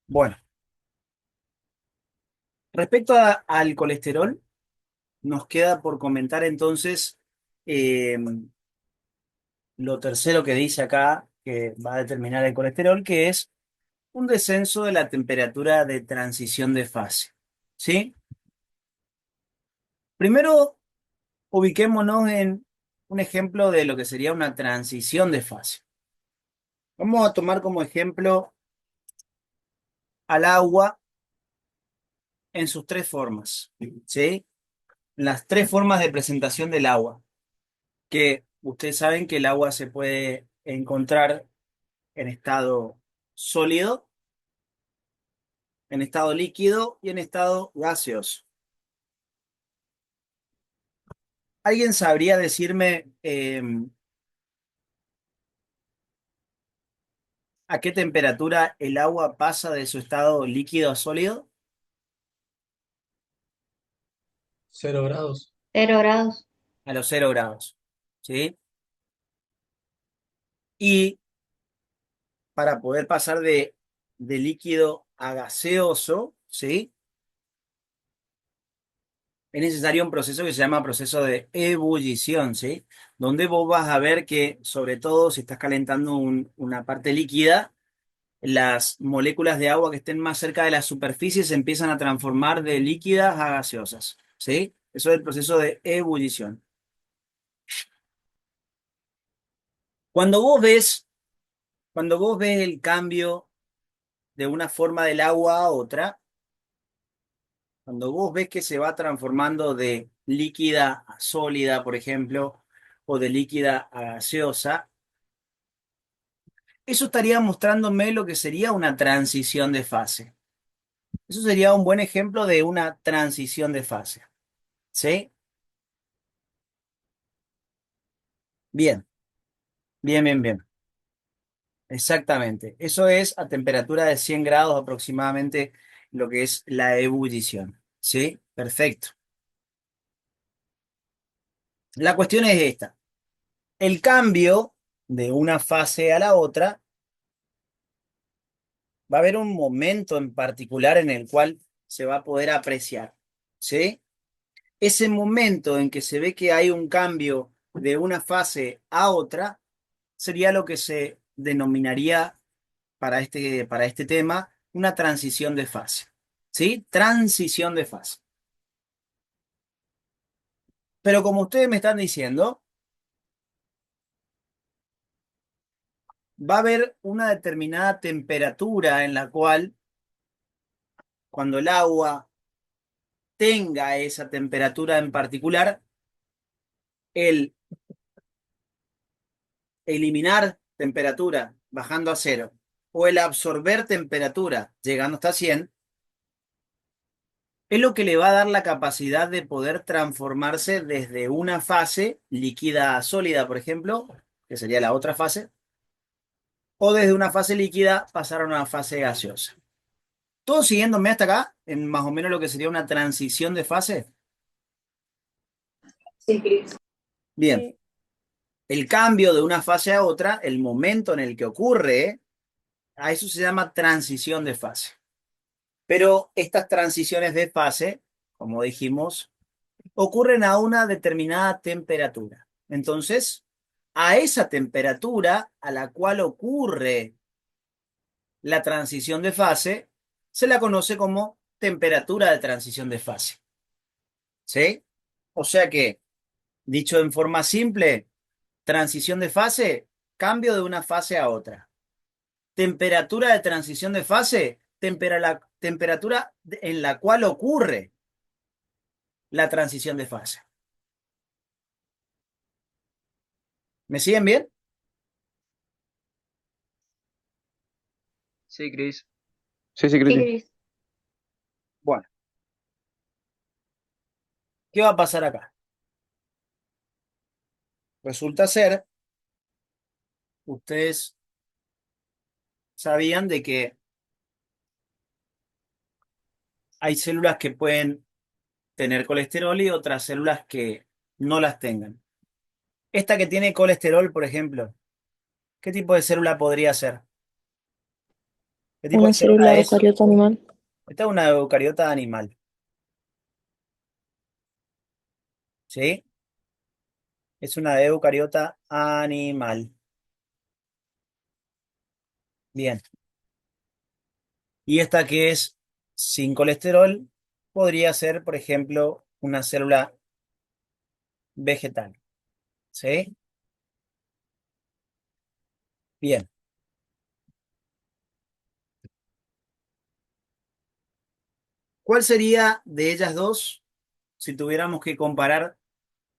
Bueno, respecto al colesterol, nos queda por comentar entonces eh, lo tercero que dice acá, que va a determinar el colesterol, que es un descenso de la temperatura de transición de fase. ¿Sí? Primero, ubiquémonos en un ejemplo de lo que sería una transición de fase. Vamos a tomar como ejemplo al agua en sus tres formas. ¿Sí? Las tres formas de presentación del agua, que ustedes saben que el agua se puede encontrar en estado sólido, en estado líquido y en estado gaseoso. ¿Alguien sabría decirme a qué temperatura el agua pasa de su estado líquido a sólido? 0 grados. 0 grados. A los 0 grados. ¿Sí? Y para poder pasar de líquido a gaseoso, ¿sí? Es necesario un proceso que se llama proceso de ebullición, ¿sí? Donde vos vas a ver que, sobre todo si estás calentando una parte líquida, las moléculas de agua que estén más cerca de la superficie se empiezan a transformar de líquidas a gaseosas, ¿sí? Eso es el proceso de ebullición. Cuando vos ves, cuando vos ves el cambio de una forma del agua a otra, cuando vos ves que se va transformando de líquida a sólida, por ejemplo, o de líquida a gaseosa, eso estaría mostrándome lo que sería una transición de fase. Eso sería un buen ejemplo de una transición de fase. ¿Sí? Bien, bien, bien, bien. Exactamente. Eso es a temperatura de 100 grados aproximadamente lo que es la ebullición. ¿Sí? Perfecto. La cuestión es esta. El cambio de una fase a la otra, va a haber un momento en particular en el cual se va a poder apreciar. ¿Sí? Ese momento en que se ve que hay un cambio de una fase a otra sería lo que se denominaría para este tema una transición de fase. ¿Sí? Transición de fase. Pero como ustedes me están diciendo, va a haber una determinada temperatura en la cual, cuando el agua tenga esa temperatura en particular, el eliminar temperatura bajando a cero o el absorber temperatura llegando hasta 100 es lo que le va a dar la capacidad de poder transformarse desde una fase líquida a sólida, por ejemplo, que sería la otra fase, o desde una fase líquida pasar a una fase gaseosa. ¿Todo siguiéndome hasta acá? En más o menos lo que sería una transición de fase. Sí, Cris. Bien, Sí. el cambio de una fase a otra, el momento en el que ocurre, a eso se llama transición de fase. Pero estas transiciones de fase, como dijimos, ocurren a una determinada temperatura. Entonces, a esa temperatura a la cual ocurre la transición de fase, se la conoce como temperatura de transición de fase. ¿Sí? O sea que, dicho en forma simple, transición de fase, cambio de una fase a otra. Temperatura de transición de fase, la temperatura en la cual ocurre la transición de fase. ¿Me siguen bien? Sí, Cris. Sí, sí, Sí, Cristi. Cris. Bueno, ¿qué va a pasar acá? Resulta ser, ustedes sabían de que hay células que pueden tener colesterol y otras células que no las tengan. Esta que tiene colesterol, por ejemplo, ¿qué tipo de célula podría ser? ¿Qué tipo de Una célula célula es? eucariota animal. Esta es una eucariota animal, ¿sí? Es una eucariota animal. Bien. Y esta que es sin colesterol podría ser, por ejemplo, una célula vegetal, ¿sí? Bien. ¿Cuál sería de ellas dos si tuviéramos que comparar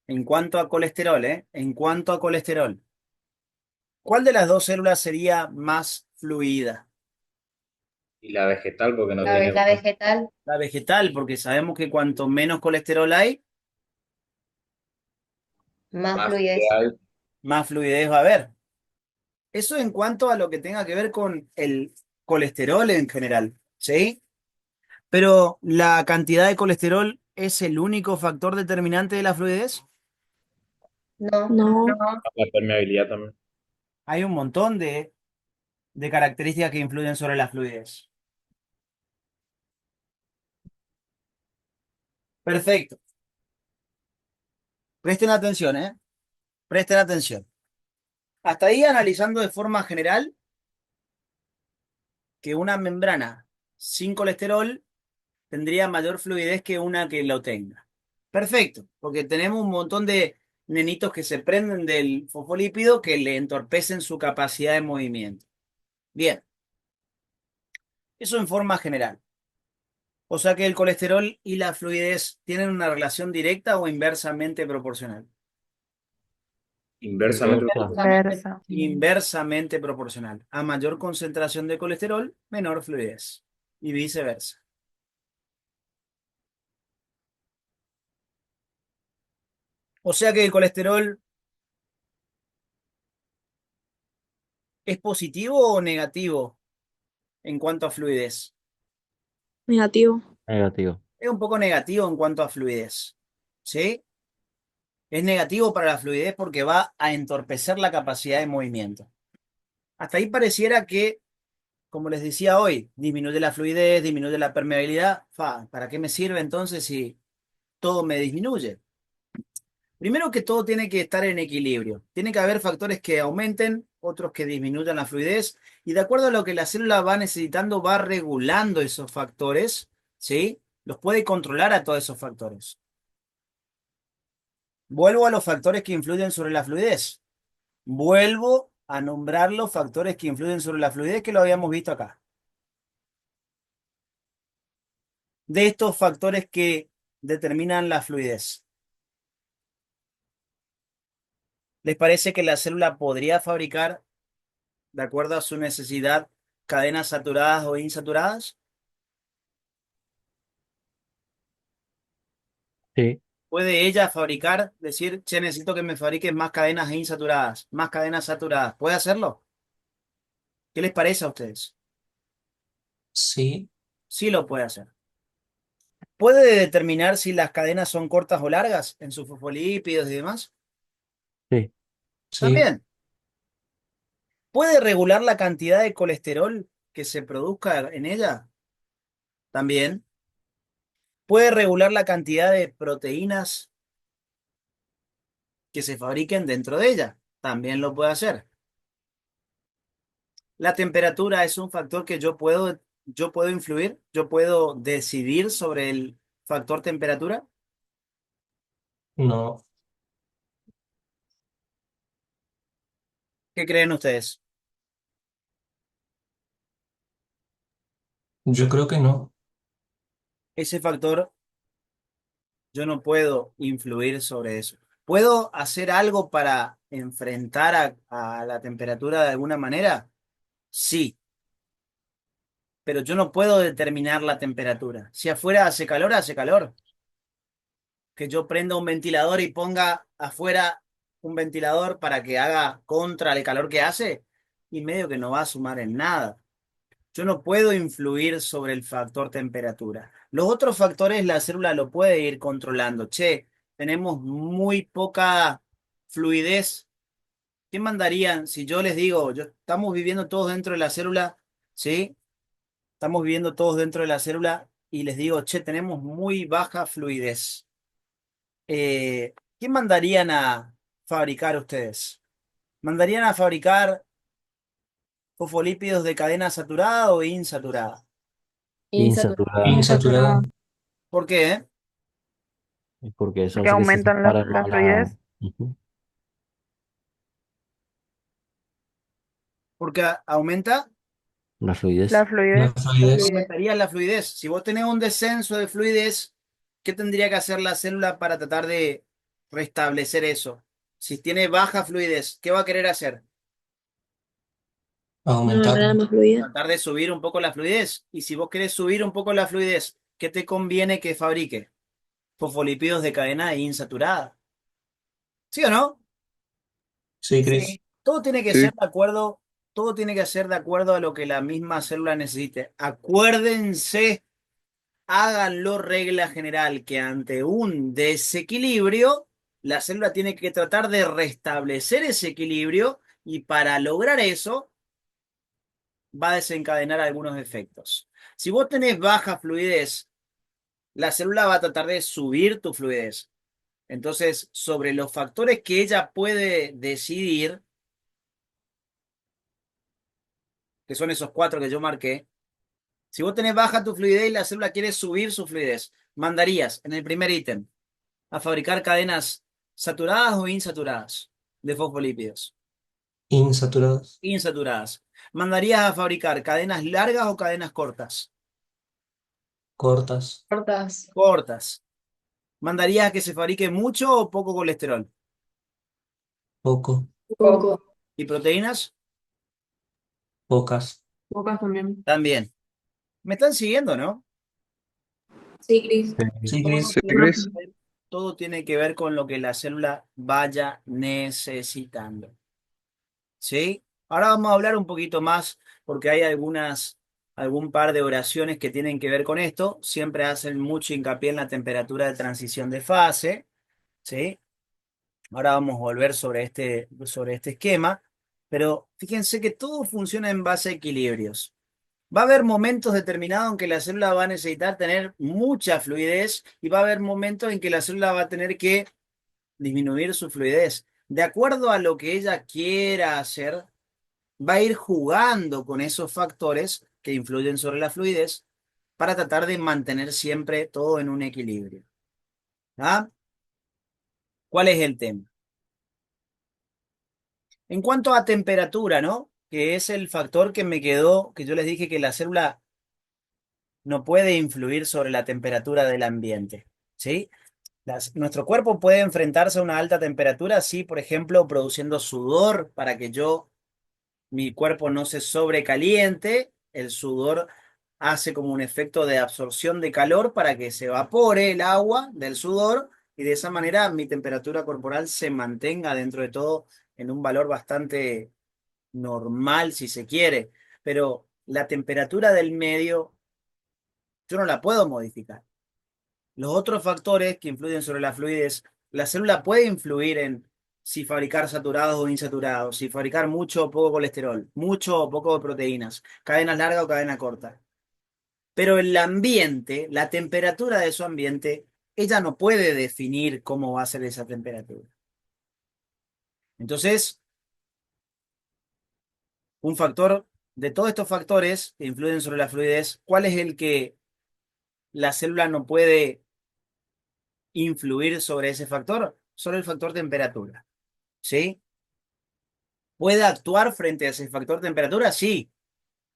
en cuanto a colesterol, En cuanto a colesterol, ¿cuál de las dos células sería más fluida? Y la vegetal porque no La tiene... vegetal, La vegetal, porque sabemos que cuanto menos colesterol hay, más más que fluidez. hay. más fluidez va a haber. Eso en cuanto a lo que tenga que ver con el colesterol en general, ¿sí? Pero ¿la cantidad de colesterol es el único factor determinante de la fluidez? No, No, La permeabilidad también. Hay un montón de características que influyen sobre la fluidez. Perfecto. Presten atención, ¿eh? Presten atención. Hasta ahí analizando de forma general que una membrana sin colesterol tendría mayor fluidez que una que lo tenga. Perfecto, porque tenemos un montón de nenitos que se prenden del fosfolípido que le entorpecen su capacidad de movimiento. Bien, eso en forma general. O sea que el colesterol y la fluidez tienen una relación directa o inversamente proporcional. Inversamente. inversa. inversa. Inversamente proporcional. A mayor concentración de colesterol, menor fluidez. Y viceversa. O sea que el colesterol es positivo o negativo en cuanto a fluidez. Negativo. Negativo. Es un poco negativo en cuanto a fluidez. ¿Sí? Es negativo para la fluidez porque va a entorpecer la capacidad de movimiento. Hasta ahí pareciera que, como les decía hoy, disminuye la fluidez, disminuye la permeabilidad. ¿Para qué me sirve entonces si todo me disminuye? Primero que todo tiene que estar en equilibrio. Tiene que haber factores que aumenten, otros que disminuyan la fluidez, y de acuerdo a lo que la célula va necesitando, va regulando esos factores, ¿sí? Los puede controlar a todos esos factores. Vuelvo a los factores que influyen sobre la fluidez. Vuelvo a nombrar los factores que influyen sobre la fluidez que lo habíamos visto acá. De estos factores que determinan la fluidez, ¿les parece que la célula podría fabricar, de acuerdo a su necesidad, cadenas saturadas o insaturadas? Sí, ¿Puede ella fabricar, decir, che, necesito que me fabriques más cadenas insaturadas, más cadenas saturadas? ¿Puede hacerlo? ¿Qué les parece a ustedes? Sí, Sí lo puede hacer. ¿Puede determinar si las cadenas son cortas o largas en sus fosfolípidos y demás? sí, sí, También. ¿Puede regular la cantidad de colesterol que se produzca en ella? También. ¿Puede regular la cantidad de proteínas que se fabriquen dentro de ella? También lo puede hacer. La temperatura es un factor que yo puedo influir, yo puedo decidir sobre el factor temperatura. no. ¿Qué creen ustedes? Yo creo que no. Ese factor yo no puedo influir sobre eso. ¿Puedo hacer algo para enfrentar a la temperatura de alguna manera? Sí, pero yo no puedo determinar la temperatura. Si afuera hace calor, hace calor. Que yo prenda un ventilador y ponga afuera un ventilador para que haga contra el calor que hace, y medio que no va a sumar en nada. Yo no puedo influir sobre el factor temperatura. Los otros factores la célula lo puede ir controlando. Che, tenemos muy poca fluidez. ¿Qué mandarían si yo les digo, estamos viviendo todos dentro de la célula, ¿sí? Estamos viviendo todos dentro de la célula y les digo, che, tenemos muy baja fluidez. ¿Qué mandarían a fabricar ustedes? ¿Mandarían a fabricar fosfolípidos de cadena saturada o insaturada? Insaturado. Insaturada. Insaturada. ¿Por qué? Porque son Porque los que se aumentan separan la más fluidez. Ujú. Porque aumenta. La La fluidez. La fluidez. fluidez. Aumentaría la fluidez. Si vos tenés un descenso de fluidez, ¿qué tendría que hacer la célula para tratar de restablecer eso? Si tiene baja fluidez, ¿qué va a querer hacer? No Aumentar. ganar más fluidez. Tratar de subir un poco la fluidez. Y si vos querés subir un poco la fluidez, ¿qué te conviene que fabrique? Fosfolípidos de cadena insaturada. ¿Sí o no? Sí, Cris. Todo tiene que ser de acuerdo, todo tiene que ser de acuerdo a lo que la misma célula necesite. Acuérdense, háganlo regla general, que ante un desequilibrio, la célula tiene que tratar de restablecer ese equilibrio y para lograr eso va a desencadenar algunos efectos. Si vos tenés baja fluidez, la célula va a tratar de subir tu fluidez. Entonces, sobre los factores que ella puede decidir, que son esos cuatro que yo marqué, si vos tenés baja tu fluidez y la célula quiere subir su fluidez, mandarías en el primer ítem a fabricar cadenas saturadas o insaturadas de fosfolípidos. Insaturadas. Insaturadas. Mandarías a fabricar cadenas largas o cadenas cortas. Cortas. Cortas. Cortas. Mandarías a que se fabrique mucho o poco colesterol. Poco. Poco. ¿Y proteínas? Pocas. Pocas también. También. ¿Me están siguiendo, no? Sí, Cris. Sí, Todo Cris. tiene que ver, todo tiene que ver con lo que la célula vaya necesitando. ¿Sí? Ahora vamos a hablar un poquito más porque hay algún par de oraciones que tienen que ver con esto. Siempre hacen mucho hincapié en la temperatura de transición de fase. ¿Sí? Ahora vamos a volver sobre este esquema. Pero fíjense que todo funciona en base a equilibrios. Va a haber momentos determinados en que la célula va a necesitar tener mucha fluidez y va a haber momentos en que la célula va a tener que disminuir su fluidez. De acuerdo a lo que ella quiera hacer, va a ir jugando con esos factores que influyen sobre la fluidez para tratar de mantener siempre todo en un equilibrio. ¿Ah? ¿Cuál es el tema? En cuanto a temperatura, ¿no? Que es el factor que me quedó, que yo les dije que la célula no puede influir sobre la temperatura del ambiente. ¿Sí? Nuestro cuerpo puede enfrentarse a una alta temperatura, sí, por ejemplo, produciendo sudor para que mi cuerpo no se sobrecaliente. El sudor hace como un efecto de absorción de calor para que se evapore el agua del sudor y de esa manera mi temperatura corporal se mantenga dentro de todo en un valor bastante normal, si se quiere. Pero la temperatura del medio yo no la puedo modificar. Los otros factores que influyen sobre la fluidez, la célula puede influir en si fabricar saturados o insaturados, si fabricar mucho o poco colesterol, mucho o poco de proteínas, cadenas largas o cadena corta. Pero el ambiente, la temperatura de su ambiente, ella no puede definir cómo va a ser esa temperatura. Entonces, un factor de todos estos factores que influyen sobre la fluidez, ¿cuál es el que la célula no puede influir sobre ese factor? Sobre el factor temperatura. ¿Sí? ¿Puede actuar frente a ese factor temperatura? Sí,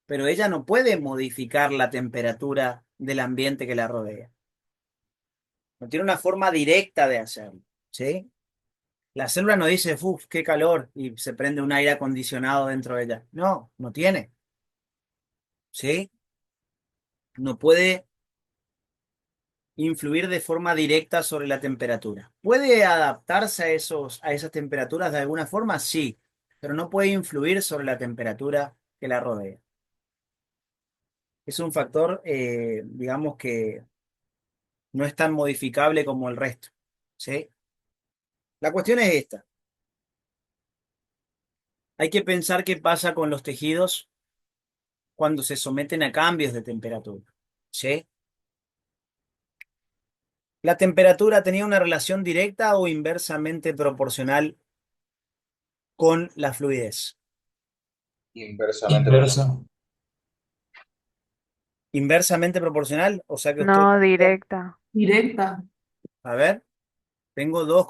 pero ella no puede modificar la temperatura del ambiente que la rodea. No tiene una forma directa de hacerlo, ¿sí? La célula no dice, uff, qué calor, y se prende un aire acondicionado dentro de ella. No, no tiene, ¿sí? No puede influir de forma directa sobre la temperatura. ¿Puede adaptarse a esas temperaturas de alguna forma? Sí, pero no puede influir sobre la temperatura que la rodea. Es un factor, digamos que no es tan modificable como el resto, ¿sí? La cuestión es esta. Hay que pensar qué pasa con los tejidos cuando se someten a cambios de temperatura. ¿Sí? ¿La temperatura tenía una relación directa o inversamente proporcional con la fluidez? Inversamente Inversa. ¿Inversamente proporcional? O sea que usted, No, directa. Directa. a ver, tengo dos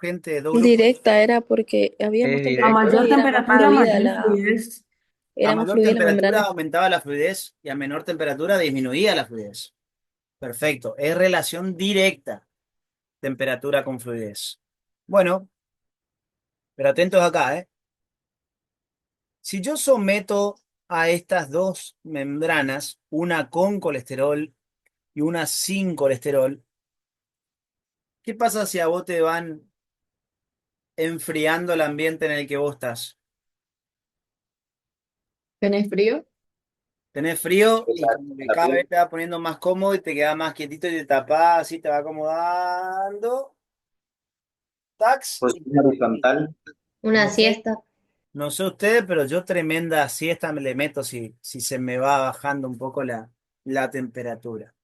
gente, dos grupos. Directa era porque había más Es A directo. temperatura mayor y era más temperatura, fluida mayor fluidez. A era más mayor fluida la temperatura membrana. aumentaba la fluidez y a menor temperatura disminuía la fluidez. Perfecto, es relación directa, temperatura con fluidez. Bueno, pero atentos acá, ¿eh? Si yo someto a estas dos membranas, una con colesterol y una sin colesterol, ¿qué pasa si a vos te van enfriando el ambiente en el que vos estás? ¿Tenés frío? Tenés frío y la, como que la cada vez piel. te va poniendo más cómodo y te queda más quietito y te tapás, así te va acomodando. Tax. Y Posición horizontal. Una no sé, siesta. no sé ustedes, pero yo tremenda siesta me le meto si se me va bajando un poco la temperatura.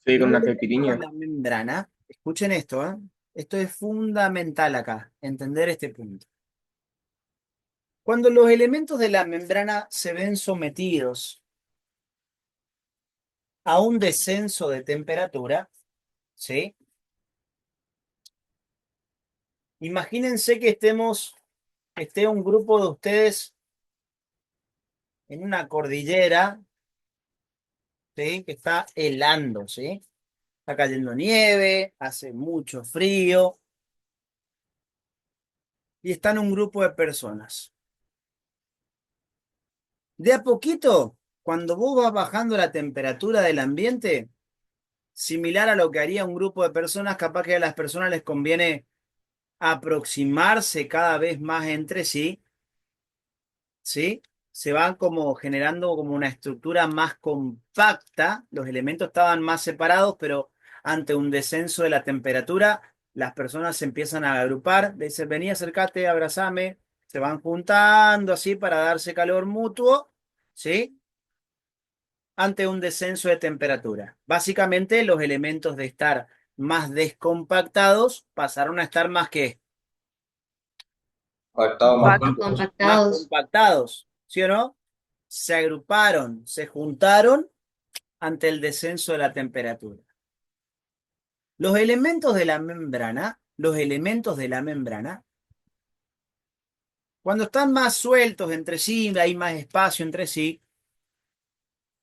Sí, Los con una elementos de caipirinha. la membrana, escuchen esto, ¿eh? Esto es fundamental acá, entender este punto. Cuando los elementos de la membrana se ven sometidos a un descenso de temperatura, ¿sí? Imagínense que esté un grupo de ustedes en una cordillera, ¿sí? Que está helando, ¿sí? Está cayendo nieve, hace mucho frío y están un grupo de personas. De a poquito, cuando vos vas bajando la temperatura del ambiente, similar a lo que haría un grupo de personas, capaz que a las personas les conviene aproximarse cada vez más entre sí, ¿sí? Se van como generando como una estructura más compacta, los elementos estaban más separados, pero ante un descenso de la temperatura, las personas se empiezan a agrupar, dicen, vení, acércate, abrazame, se van juntando así para darse calor mutuo, ¿sí? Ante un descenso de temperatura. Básicamente, los elementos de estar más descompactados pasaron a estar más que Pactado más juntos. más Compactados. compactados, ¿sí o no? Se agruparon, se juntaron ante el descenso de la temperatura. Los elementos de la membrana, cuando están más sueltos entre sí, hay más espacio entre sí,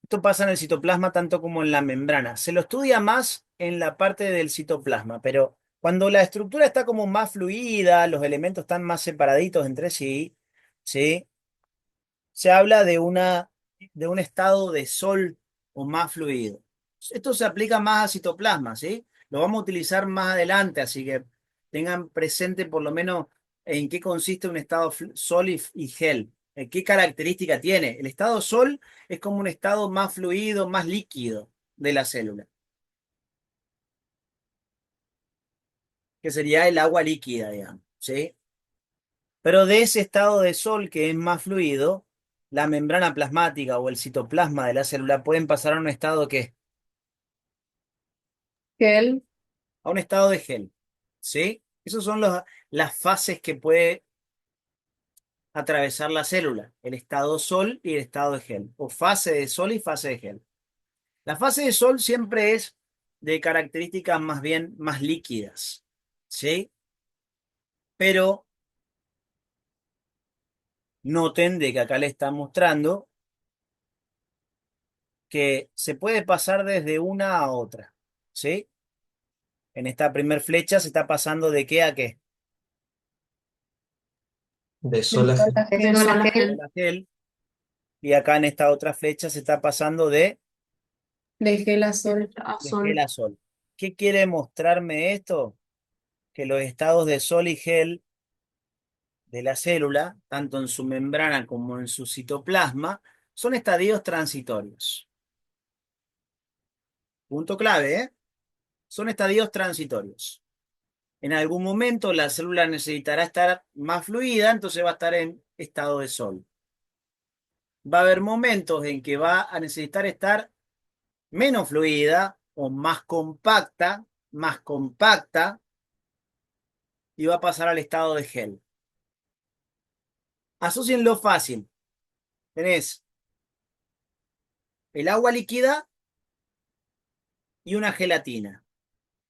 esto pasa en el citoplasma tanto como en la membrana. Se lo estudia más en la parte del citoplasma, pero cuando la estructura está como más fluida, los elementos están más separaditos entre sí, ¿sí? Se habla de un estado de sol o más fluido. Esto se aplica más a citoplasma, ¿sí? Lo vamos a utilizar más adelante, así que tengan presente por lo menos en qué consiste un estado sol y gel. ¿Qué característica tiene? El estado sol es como un estado más fluido, más líquido de la célula, que sería el agua líquida, digamos, ¿sí? Pero de ese estado de sol que es más fluido, la membrana plasmática o el citoplasma de la célula pueden pasar a un estado que Gel. a un estado de gel, ¿sí? Esas son las fases que puede atravesar la célula, el estado sol y el estado de gel, o fase de sol y fase de gel. La fase de sol siempre es de características más bien más líquidas, ¿sí? Pero noten de que acá le está mostrando que se puede pasar desde una a otra, ¿sí? En esta primer flecha se está pasando de qué a qué. De sol a G. De sol a gel. La gel. Y acá en esta otra flecha se está pasando De gel a sol. de gel a sol. ¿Qué quiere mostrarme esto? Que los estados de sol y gel de la célula, tanto en su membrana como en su citoplasma, son estadios transitorios. Punto clave, ¿eh? Son estadios transitorios. En algún momento la célula necesitará estar más fluida, entonces va a estar en estado de sol. va a haber momentos en que va a necesitar estar menos fluida o más compacta, y va a pasar al estado de gel. Asocienlo fácil. Tenés el agua líquida y una gelatina.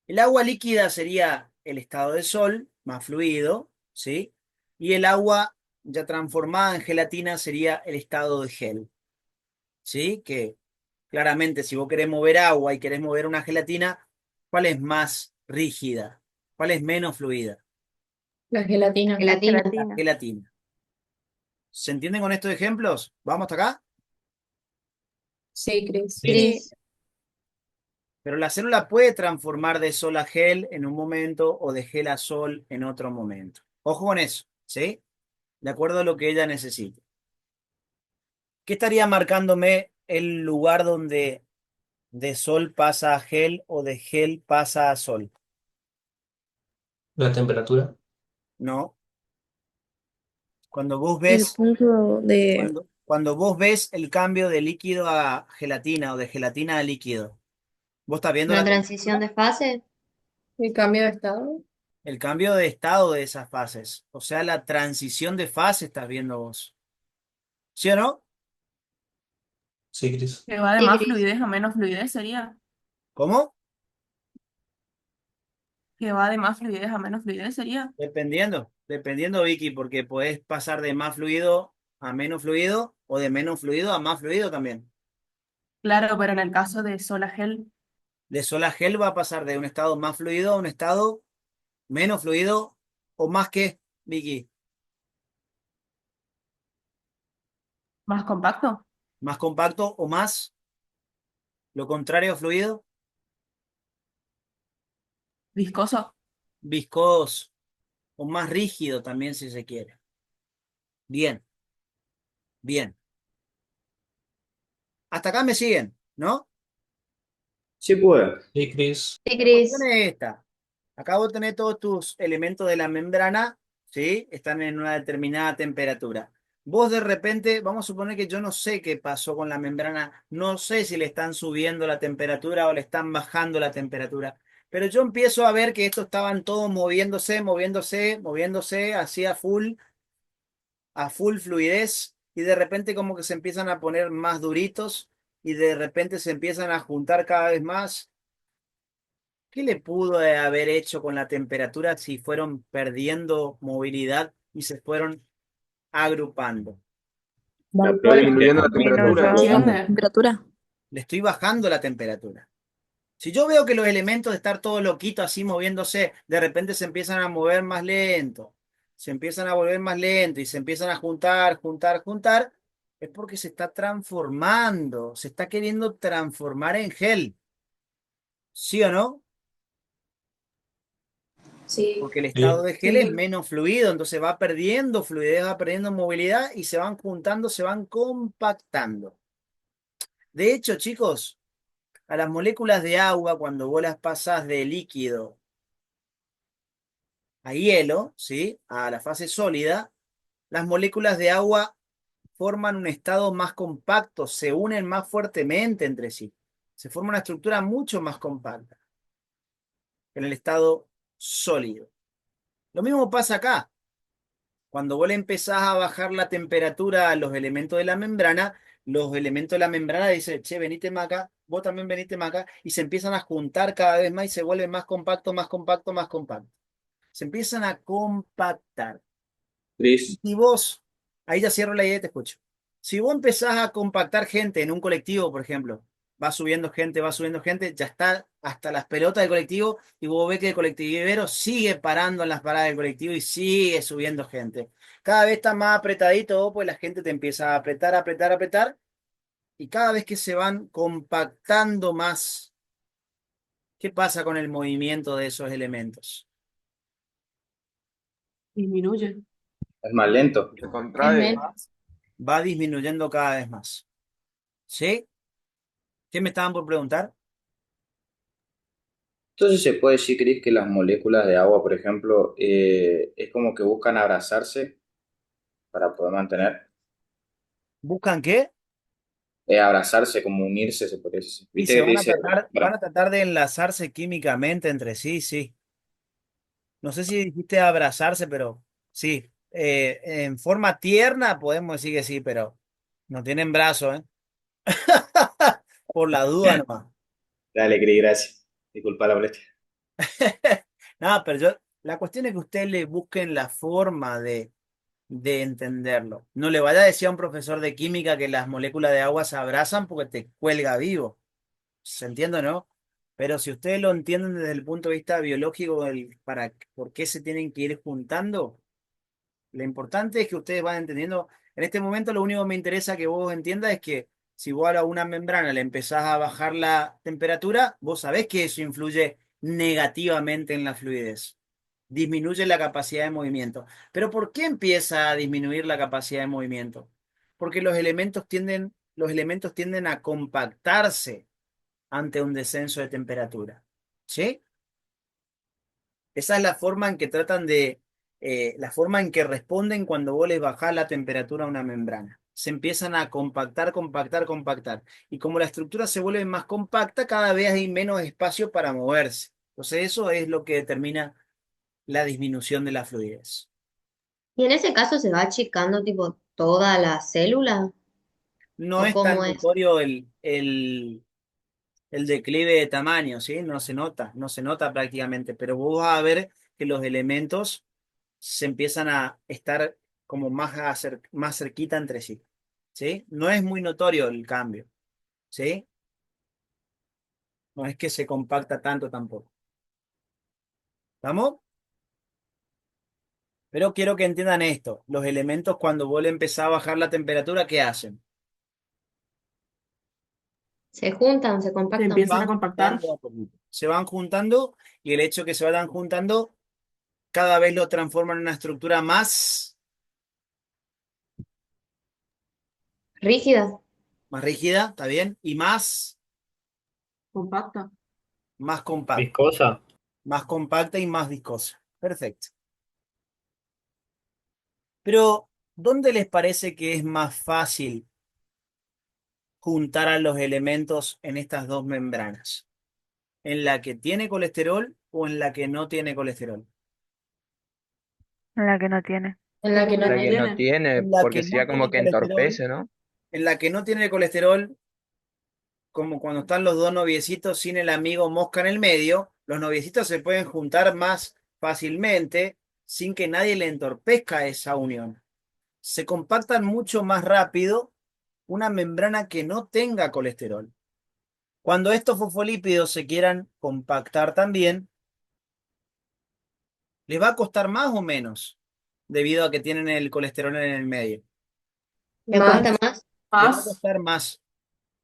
El agua líquida sería el estado de sol, más fluido, ¿sí? Y el agua ya transformada en gelatina sería el estado de gel, ¿sí? Que claramente si vos querés mover agua y querés mover una gelatina, ¿cuál es más rígida? ¿Cuál es menos fluida? La gelatina. La Gelatina. gelatina. ¿Se entienden con estos ejemplos? ¿Vamos hasta acá? Sí, Cris. Sí. Pero la célula puede transformar de sol a gel en un momento o de gel a sol en otro momento. Ojo con eso, ¿sí? De acuerdo a lo que ella necesite. ¿Qué estaría marcándome el lugar donde de sol pasa a gel o de gel pasa a sol? La temperatura. No. Cuando vos El ves, punto de cuando vos ves el cambio de líquido a gelatina o de gelatina a líquido, ¿vos estás viendo ¿Una la transición temperatura? de fase? El cambio de estado. El cambio de estado de esas fases. O sea, la transición de fase estás viendo vos. ¿Sí o no? Sí, Cris. Que va de Sí, más Cris. fluidez a menos fluidez sería. ¿Cómo? Que va de más fluidez a menos fluidez sería. Dependiendo, Vicky, porque podés pasar de más fluido a menos fluido o de menos fluido a más fluido también. Claro, pero en el caso de sola gel, De sol a gel va a pasar de un estado más fluido a un estado menos fluido o más que, Vicky, más compacto, más compacto o más, lo contrario a fluido, viscoso. viscoso o más rígido también si se quiere. Bien, bien. Hasta acá me siguen, ¿no? Sí puede. Sí, Cris. Sí, La cuestión Cris. es esta. Acá vos tenés todos tus elementos de la membrana, ¿sí? Están en una determinada temperatura. Vos de repente, vamos a suponer que yo no sé qué pasó con la membrana, no sé si le están subiendo la temperatura o le están bajando la temperatura, pero yo empiezo a ver que estos estaban todos moviéndose, moviéndose, moviéndose, así a full fluidez, y de repente como que se empiezan a poner más duritos y de repente se empiezan a juntar cada vez más. ¿Qué le pudo haber hecho con la temperatura si fueron perdiendo movilidad y se fueron agrupando? Le estoy disminuyendo la temperatura. Fricción la temperatura. Le estoy bajando la temperatura. Si yo veo que los elementos de estar todo loquito así moviéndose, de repente se empiezan a mover más lento, se empiezan a volver más lento y se empiezan a juntar, juntar, juntar, es porque se está transformando, se está queriendo transformar en gel. ¿Sí o no? Sí. Porque el estado Sí. de gel es Sí. menos fluido, entonces va perdiendo fluidez, va perdiendo movilidad y se van juntando, se van compactando. De hecho, chicos, a las moléculas de agua, cuando vos las pasás de líquido a hielo, ¿sí? A la fase sólida, las moléculas de agua forman un estado más compacto, se unen más fuertemente entre sí. Se forma una estructura mucho más compacta que en el estado sólido. Lo mismo pasa acá. Cuando vos le empezás a bajar la temperatura a los elementos de la membrana, los elementos de la membrana dicen, che, venite más acá, vos también venite más acá, y se empiezan a juntar cada vez más y se vuelven más compacto, más compacto, más compacto. Se empiezan a compactar. Cris, Y vos, ahí ya cierro la idea y te escucho. Si vos empezás a compactar gente en un colectivo, por ejemplo, va subiendo gente, ya está hasta las pelotas del colectivo y vos ves que el colectivero sigue parando en las paradas del colectivo y sigue subiendo gente. Cada vez está más apretadito, pues la gente te empieza a apretar, apretar, apretar y cada vez que se van compactando más, ¿qué pasa con el movimiento de esos elementos? Disminuye. es más lento. Se Es contrae. menos. Va disminuyendo cada vez más. ¿Sí? ¿Qué me estaban por preguntar? Entonces se puede decir, Cris, que las moléculas de agua, por ejemplo, es como que buscan abrazarse para poder mantener. ¿Buscan qué? Abrazarse, como unirse, se podría decir. Y se ¿Viste? Dice, van para, a tratar de enlazarse químicamente entre sí, sí. No sé si dijiste abrazarse, pero sí. En forma tierna podemos decir que sí, pero no tienen brazos, ¿eh? Por la duda nomás. dale, Cris, gracias. Disculpa la molestia. No, pero la cuestión es que ustedes le busquen la forma de entenderlo. No le vaya a decir a un profesor de química que las moléculas de agua se abrazan porque te cuelga vivo. ¿Se entiende, no? Pero si ustedes lo entienden desde el punto de vista biológico, por qué se tienen que ir juntando, lo importante es que ustedes van entendiendo. En este momento lo único que me interesa que vos entiendas es que si vos a una membrana le empezás a bajar la temperatura, vos sabés que eso influye negativamente en la fluidez. Disminuye la capacidad de movimiento. ¿Pero por qué empieza a disminuir la capacidad de movimiento? Porque los elementos tienden a compactarse ante un descenso de temperatura. ¿Sí? Esa es la forma en que la forma en que responden cuando vos les bajás la temperatura a una membrana. Se empiezan a compactar, compactar, compactar. Y como la estructura se vuelve más compacta, cada vez hay menos espacio para moverse. Entonces eso es lo que determina la disminución de la fluidez. Y en ese caso se va achicando tipo toda la célula, No ¿o es tan cómo es? notorio el declive de tamaño, ¿sí? No se nota prácticamente, pero vos vas a ver que los elementos se empiezan a estar como más cerquita entre sí, ¿sí? No es muy notorio el cambio, ¿sí? No es que se compacta tanto tampoco. ¿Estamos? Pero quiero que entiendan esto. Los elementos cuando vos le empezás a bajar la temperatura, ¿qué hacen? Se juntan, se Se compactan. empiezan a Van compactar. juntando a poquito. Se van juntando y el hecho que se vayan juntando cada vez lo transforman en una estructura Rígidas. más rígida, ¿está bien? Y Compacta. más compacta. Viscosa. Más compacta y más viscosa. Perfecto. Pero, ¿dónde les parece que es más fácil juntar a los elementos en estas dos membranas? ¿En la que tiene colesterol o en la que no tiene colesterol? La que no tiene. En la La que que no La no que tiene. no tiene. tiene, En la porque que no sería como tiene que colesterol, entorpece, ¿no? en la que no tiene colesterol, como cuando están los dos noviecitos sin el amigo mosca en el medio, los noviecitos se pueden juntar más fácilmente sin que nadie le entorpezca esa unión. Se compactan mucho más rápido una membrana que no tenga colesterol. Cuando estos fosfolípidos se quieran compactar también, les va a costar más o menos, debido a que tienen el colesterol en el medio. ¿Me cuesta Más. más? Les va a Más. costar más.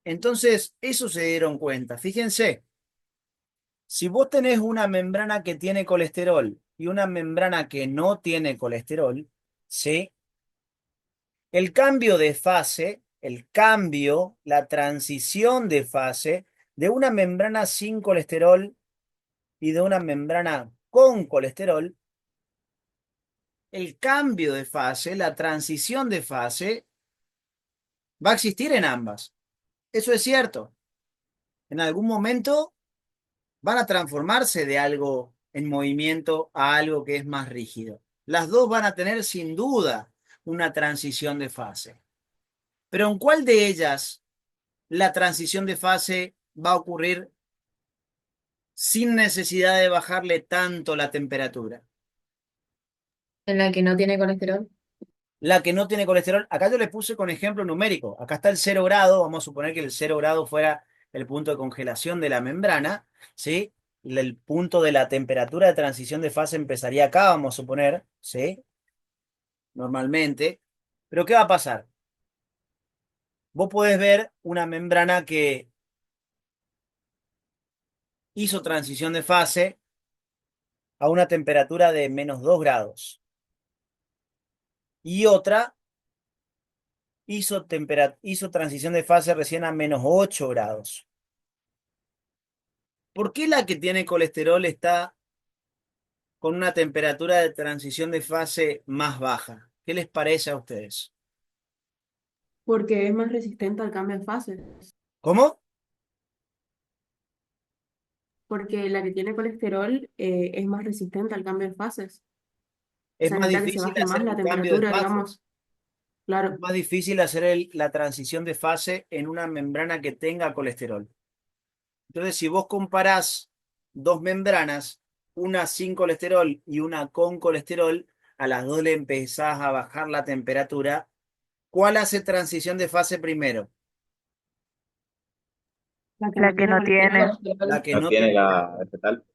Entonces, eso se dieron cuenta. Fíjense, si vos tenés una membrana que tiene colesterol y una membrana que no tiene colesterol, ¿sí? El cambio de fase, la transición de fase de una membrana sin colesterol y de una membrana con colesterol, el cambio de fase, la transición de fase, va a existir en ambas. Eso es cierto. En algún momento van a transformarse de algo en movimiento a algo que es más rígido. Las dos van a tener sin duda una transición de fase. Pero ¿en cuál de ellas la transición de fase va a ocurrir sin necesidad de bajarle tanto la temperatura? En la que no tiene colesterol. La que no tiene colesterol, acá yo le puse con ejemplo numérico. Acá está el 0 grado, vamos a suponer que el 0 grado fuera el punto de congelación de la membrana, ¿sí? El punto de la temperatura de transición de fase empezaría acá, vamos a suponer, ¿sí? Normalmente. Pero ¿qué va a pasar? Vos podés ver una membrana que hizo transición de fase a una temperatura de -2 grados y otra hizo transición de fase recién a -8 grados. ¿Por qué la que tiene colesterol está con una temperatura de transición de fase más baja? ¿Qué les parece a ustedes? Porque es más resistente al cambio de fase. ¿Cómo? Porque la que tiene colesterol es más resistente al cambio de fases. O Es sea, más necesita que se difícil baje hacer más la un cambio de temperatura, fase. digamos. Es Claro. más difícil hacer la transición de fase en una membrana que tenga colesterol. Entonces, si vos comparás dos membranas, una sin colesterol y una con colesterol, a las dos le empezás a bajar la temperatura. ¿Cuál hace transición de fase primero? La que La no que tiene no tiene. colesterol. La que No no tiene tiene la colesterol. fetal.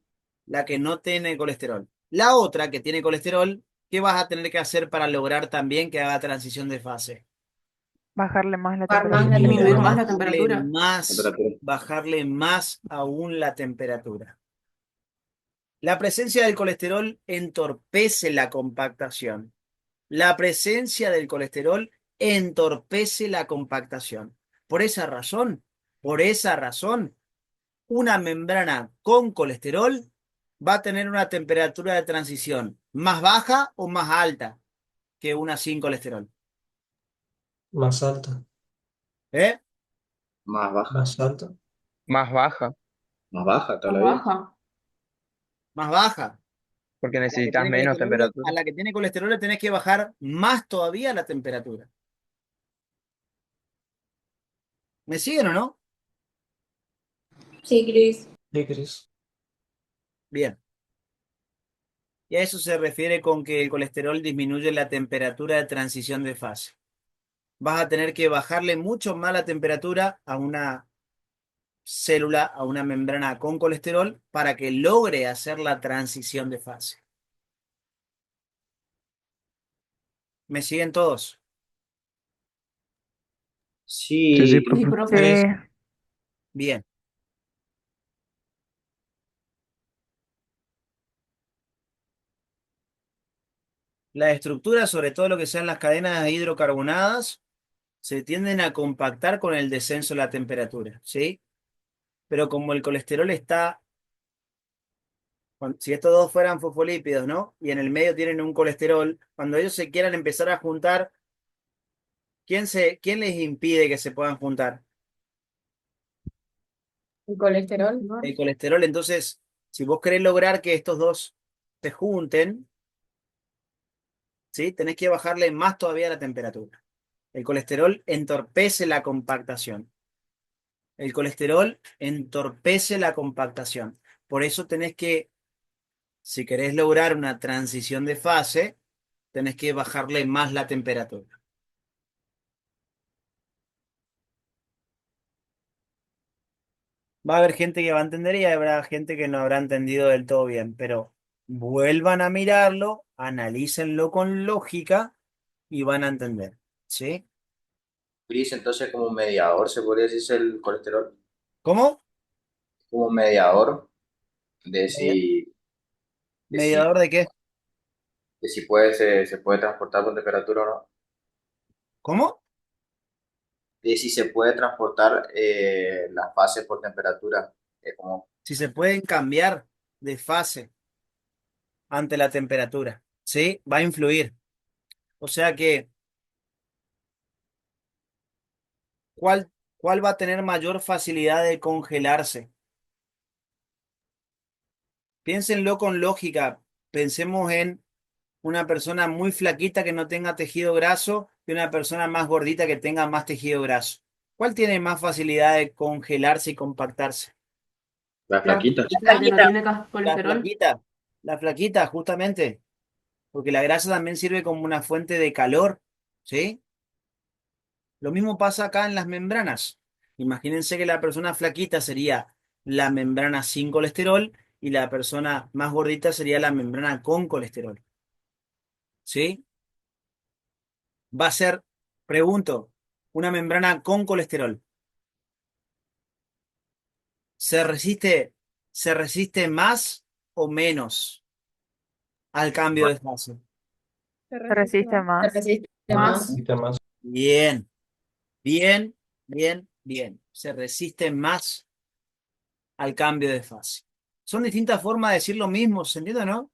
La que no tiene colesterol. La otra que tiene colesterol, ¿qué vas a tener que hacer para lograr también que haga transición de fase? Bajarle más la Bajar más la temperatura. Disminuir más temperatura. la temperatura. Temperatura. Bajarle más aún la temperatura. La presencia del colesterol entorpece la compactación. La presencia del colesterol entorpece la compactación. Por esa razón, por esa razón, una membrana con colesterol va a tener una temperatura de transición más baja o más alta que una sin colesterol. Más alta. ¿Eh? Más baja. Más alta. Más baja, Más baja toda Más la vida. baja. Más baja. porque A la que necesitas tiene menos colesterol, a temperatura. la que tiene colesterol le tenés que bajar más todavía la temperatura. ¿Me siguen o no? Sí, Cris. Sí, Cris. Bien. Y a eso se refiere con que el colesterol disminuye la temperatura de transición de fase. Vas a tener que bajarle mucho más la temperatura a una célula, a una membrana con colesterol, para que logre hacer la transición de fase. ¿Me siguen todos? Sí, sí, Sí, Sí, profe. profe. Sí. Bien. Las estructuras, sobre todo lo que sean las cadenas hidrocarbonadas, se tienden a compactar con el descenso de la temperatura, ¿sí? Pero como el colesterol está, si estos dos fueran fosfolípidos, ¿no? Y en el medio tienen un colesterol, cuando ellos se quieran empezar a juntar, ¿quién les impide que se puedan juntar? El colesterol. El colesterol. Entonces, si vos querés lograr que estos dos se junten, ¿sí? Tenés que bajarle más todavía la temperatura. El colesterol entorpece la compactación. El colesterol entorpece la compactación. Por eso tenés que, si querés lograr una transición de fase, tenés que bajarle más la temperatura. Va a haber gente que va a entender y habrá gente que no habrá entendido del todo bien, pero vuelvan a mirarlo, analícenlo con lógica y van a entender. ¿Sí? Cris, entonces como un mediador, se podría decir el colesterol, ¿Cómo? como un mediador de Media- si, de si, ¿Mediador de qué? de si puede, se puede transportar con temperatura o no, ¿Cómo? de si se puede transportar las fases por temperatura, como Si se pueden cambiar de fase ante la temperatura. ¿Sí? Va a influir. O sea que, ¿cuál va a tener mayor facilidad de congelarse? Piénsenlo con lógica. Pensemos en una persona muy flaquita que no tenga tejido graso y una persona más gordita que tenga más tejido graso. ¿Cuál tiene más facilidad de congelarse y compactarse? la La flaquita. la que no tiene La colesterol. flaquita. La flaquita, justamente. Porque la grasa también sirve como una fuente de calor. ¿Sí? Lo mismo pasa acá en las membranas. Imagínense que la persona flaquita sería la membrana sin colesterol y la persona más gordita sería la membrana con colesterol. ¿Sí? Va a ser, pregunto, una membrana con colesterol. ¿Se resiste, se resiste más o menos al cambio de fase? Se resiste Se más. resiste Más. más. Necesita más. Bien, bien, bien, bien. Se resiste más al cambio de fase. Son distintas formas de decir lo mismo, ¿se entiende, no?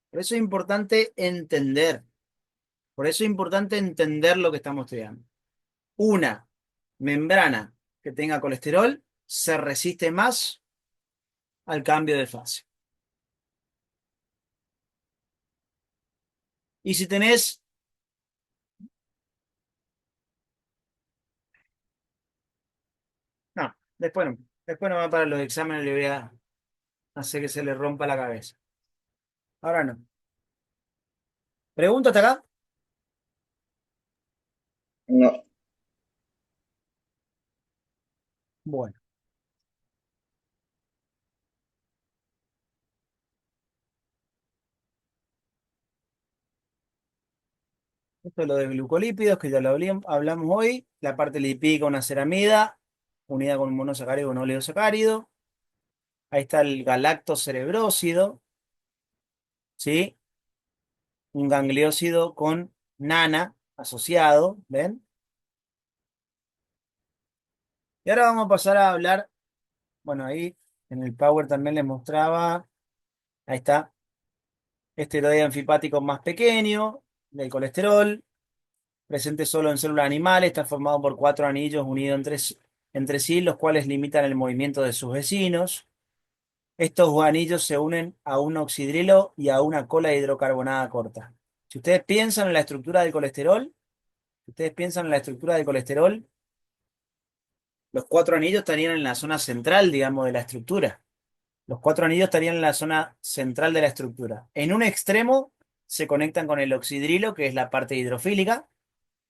Por eso es importante entender. Por eso es importante entender lo que estamos estudiando. una membrana que tenga colesterol se resiste más al cambio de fase. Y si tenés no, después no va para los exámenes, le voy a hacer que se le rompa la cabeza. Ahora no. ¿Pregunta hasta acá? No. Bueno. Esto es lo de glucolípidos, que ya lo hablamos hoy. La parte lipídica, una ceramida, unida con un monosacárido o un oleosacárido. Ahí está el galactocerebrósido, ¿sí? Un gangliósido con nana asociado, ¿ven? Y ahora vamos a pasar a hablar, bueno, ahí en el Power también les mostraba, ahí está, esteroide anfipático más pequeño del colesterol, presente solo en células animales, está formado por 4 anillos unidos entre sí, los cuales limitan el movimiento de sus vecinos. Estos anillos se unen a un oxidrilo y a una cola hidrocarbonada corta. Si ustedes piensan en la estructura del colesterol, si ustedes piensan en la estructura del colesterol, los 4 anillos estarían en la zona central, digamos, de la estructura. Los 4 anillos estarían en la zona central de la estructura. En un extremo se conectan con el oxidrilo, que es la parte hidrofílica,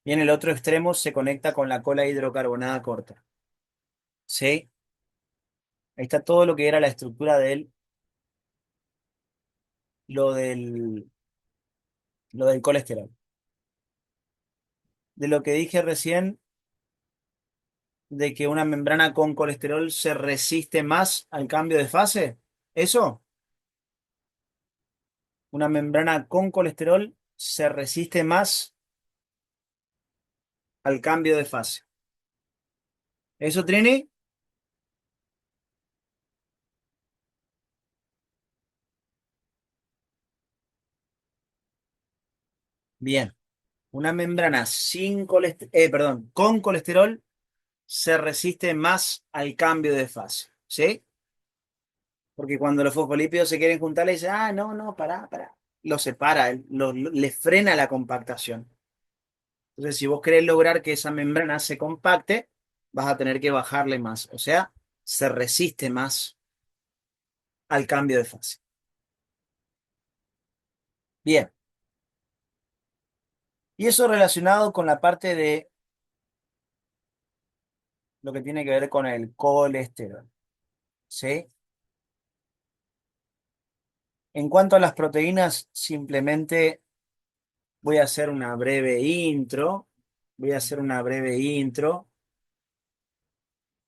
y en el otro extremo se conecta con la cola hidrocarbonada corta. ¿Sí? Ahí está todo lo que era la estructura lo del, lo del colesterol. De lo que dije recién, de que una membrana con colesterol se resiste más al cambio de fase. ¿Eso? Una membrana con colesterol se resiste más al cambio de fase. ¿Eso, Trini? Bien. Una membrana con colesterol se resiste más al cambio de fase. ¿Sí? Porque cuando los fosfolípidos se quieren juntar, le dicen, ah, no, no, pará. Lo separa, le frena la compactación. Entonces, si vos querés lograr que esa membrana se compacte, vas a tener que bajarle más. O sea, se resiste más al cambio de fase. Bien. Y eso relacionado con la parte de lo que tiene que ver con el colesterol. ¿Sí? En cuanto a las proteínas, simplemente voy a hacer una breve intro. Voy a hacer una breve intro.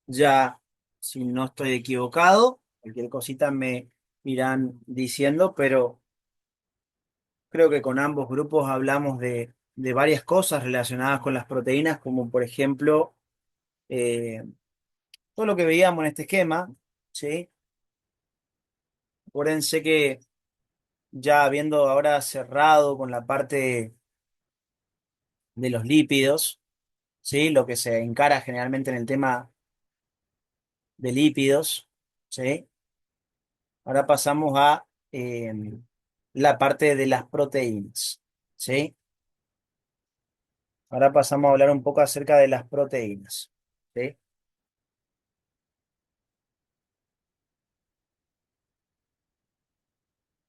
Ya, si no estoy equivocado, cualquier cosita me irán diciendo, pero creo que con ambos grupos hablamos de varias cosas relacionadas con las proteínas, como por ejemplo, eh, todo lo que veíamos en este esquema, ¿sí? Acuérdense que ya habiendo ahora cerrado con la parte de los lípidos, ¿sí? Lo que se encara generalmente en el tema de lípidos, ¿sí? Ahora pasamos a la parte de las proteínas, ¿sí? Ahora pasamos a hablar un poco acerca de las proteínas, ¿sí?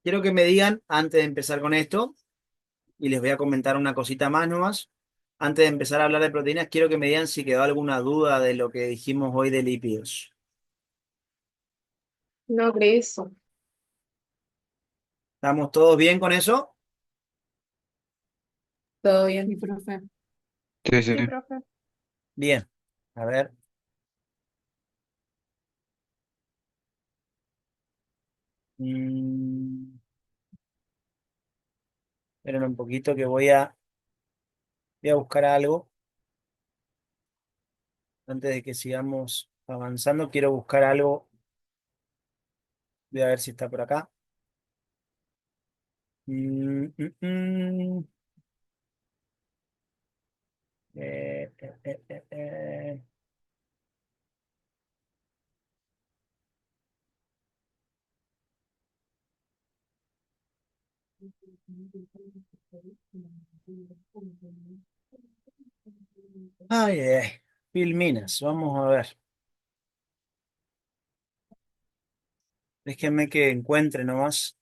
Quiero que me digan, antes de empezar con esto, y les voy a comentar una cosita más nomás, antes de empezar a hablar de proteínas, quiero que me digan si quedó alguna duda de lo que dijimos hoy de lípidos. No, Cris. ¿Estamos todos bien con eso? Todo Sí, bien. profe. Sí, sí. Sí, profe. Bien. A ver. Mm, esperen un poquito que voy a buscar algo. Antes de que sigamos avanzando, quiero buscar algo. Voy a ver si está por acá. Mm, mm, mm. Eh, eh, eh, eh, eh. Ay, ay, filminas, vamos a ver. Déjenme que encuentre nomás.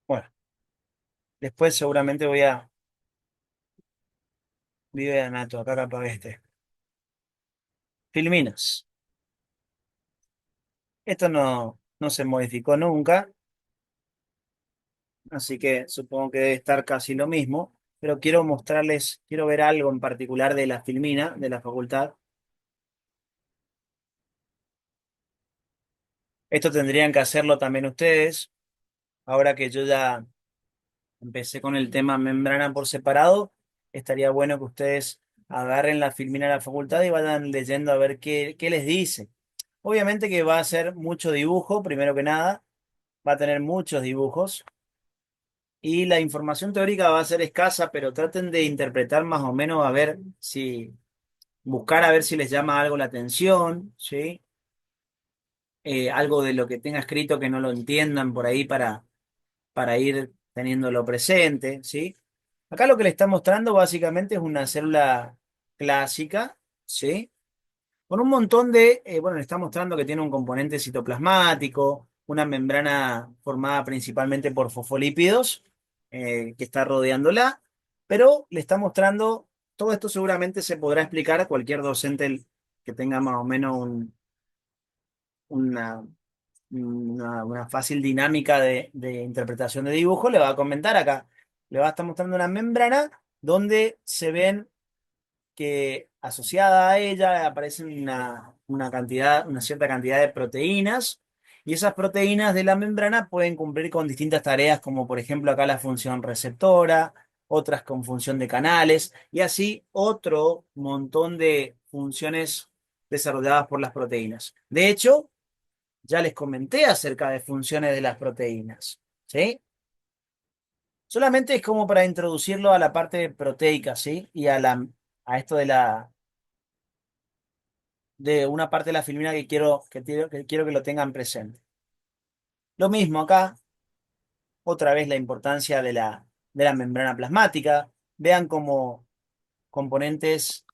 Bueno, después seguramente voy a video de anato, acá capaz este. Filminas. Esto no se modificó nunca, así que supongo que debe estar casi lo mismo, pero quiero mostrarles, quiero ver algo en particular de la filmina, de la facultad. Esto tendrían que hacerlo también ustedes, ahora que yo ya empecé con el tema membrana por separado, estaría bueno que ustedes agarren la filmina de la facultad y vayan leyendo a ver qué les dice. Obviamente que va a ser mucho dibujo, primero que nada, va a tener muchos dibujos y la información teórica va a ser escasa, pero traten de interpretar más o menos a ver si, buscar a ver si les llama algo la atención, ¿sí? Algo de lo que tenga escrito que no lo entiendan por ahí para ir teniéndolo presente, ¿sí? Acá lo que le está mostrando básicamente es una célula clásica, ¿sí? Con un montón de, bueno, le está mostrando que tiene un componente citoplasmático, una membrana formada principalmente por fosfolípidos que está rodeándola, pero le está mostrando, todo esto seguramente se podrá explicar a cualquier docente que tenga más o menos una, una fácil dinámica de interpretación de dibujo, le va a comentar acá. Le va a estar mostrando una membrana donde se ven que asociada a ella aparecen una cantidad, una cierta cantidad de proteínas, y esas proteínas de la membrana pueden cumplir con distintas tareas, como por ejemplo acá la función receptora, otras con función de canales, y así otro montón de funciones desarrolladas por las proteínas. De hecho, ya les comenté acerca de funciones de las proteínas, ¿sí? Solamente es como para introducirlo a la parte proteica, ¿sí? Y a esto de una parte de la filmina que quiero que lo tengan presente. Lo mismo acá, otra vez la importancia de la membrana plasmática. Vean como componentes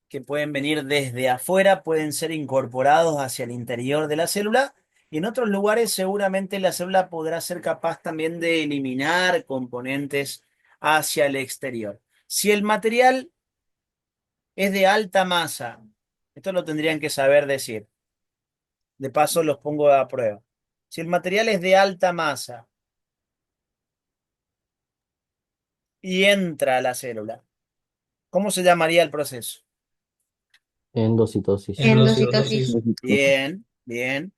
que pueden venir desde afuera pueden ser incorporados hacia el interior de la célula, y en otros lugares seguramente la célula podrá ser capaz también de eliminar componentes hacia el exterior. Si el material es de alta masa, esto lo tendrían que saber decir. De paso los pongo a prueba. Si el material es de alta masa y entra a la célula, ¿cómo se llamaría el proceso? Endocitosis. Endocitosis. Bien, bien.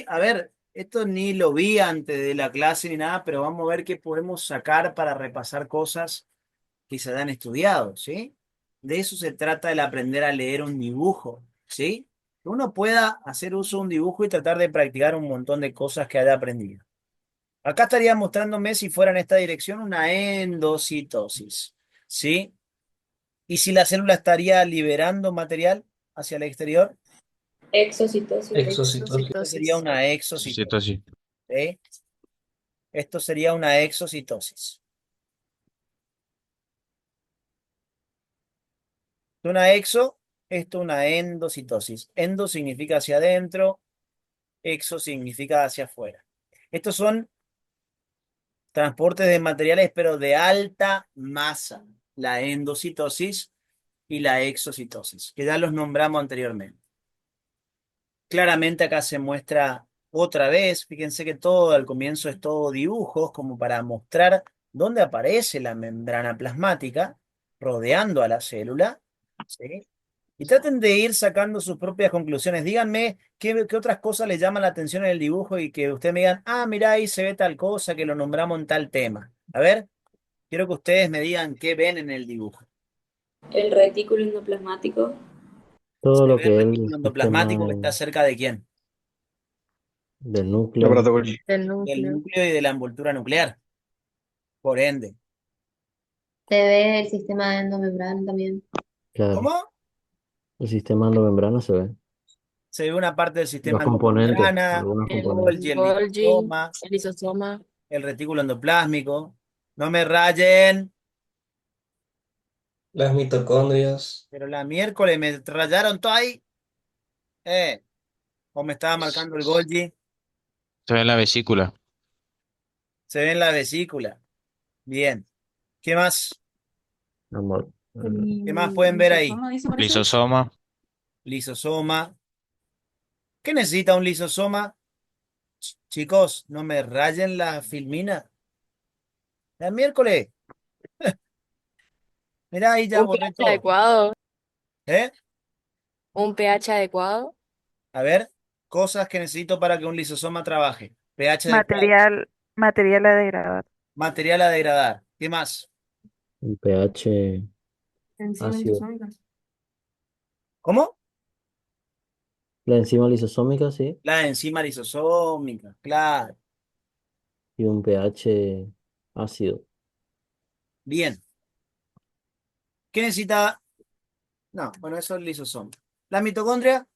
A ver, esto ni lo vi antes de la clase ni nada, pero vamos a ver qué podemos sacar para repasar cosas que se han estudiado, ¿sí? De eso se trata el aprender a leer un dibujo, ¿sí? Que uno pueda hacer uso de un dibujo y tratar de practicar un montón de cosas que haya aprendido. Acá estaría mostrándome, si fuera en esta dirección, una endocitosis, ¿sí? Y si la célula estaría liberando material hacia el exterior, Exocitosis. Exocitosis. esto sería una exocitosis, ¿sí? Esto sería una exocitosis. Una exo, esto una endocitosis. Endo significa hacia adentro, exo significa hacia afuera. Estos son transportes de materiales, pero de alta masa. La endocitosis y la exocitosis, que ya los nombramos anteriormente. Claramente acá se muestra otra vez, fíjense que todo al comienzo es todo dibujos, como para mostrar dónde aparece la membrana plasmática rodeando a la célula, ¿sí? Y traten de ir sacando sus propias conclusiones. Díganme qué otras cosas les llaman la atención en el dibujo y que ustedes me digan, ah, mirá, ahí se ve tal cosa que lo nombramos en tal tema. A ver, Quiero que ustedes me digan qué ven en el dibujo. El retículo endoplasmático. Todo Se lo ve el que es el retículo endoplasmático sistema que está cerca de quién? del La núcleo, Bradovich. Del Del núcleo. núcleo y de la envoltura nuclear. Por ende. Se ve el sistema endomembrana también. claro. ¿Cómo? El sistema endomembrana se ve. Se ve una parte del Los sistema componentes, endomembrana, algunos el componentes. Golgi, El el Golgi, lisosoma, el lisosoma. el retículo endoplásmico. No me rayen, Las mitocondrias, pero la miércoles me rayaron todo ahí. O me estaba marcando el Golgi. Se ve en la vesícula. Se ve en la vesícula. Bien. ¿Qué más? Amor. ¿Qué más pueden ver ahí? Lisosoma, dice, parece. Lisosoma. Lisosoma. ¿Qué necesita un lisosoma? Chicos, no me rayen la filmina. La miércoles. Mirá, ahí ya Un borré pH todo. adecuado. ¿Eh? Un pH adecuado. A ver, cosas que necesito para que un lisosoma trabaje. pH adecuado. Material a degradar. Material a degradar. ¿Qué más? El pH Enzimas ácido. lisosómicas. ¿Cómo? La enzima lisosómica, sí. La enzima lisosómica, claro. Y un pH ácido. Bien. ¿Qué necesita? No, bueno, eso es lisosoma. La mitocondria,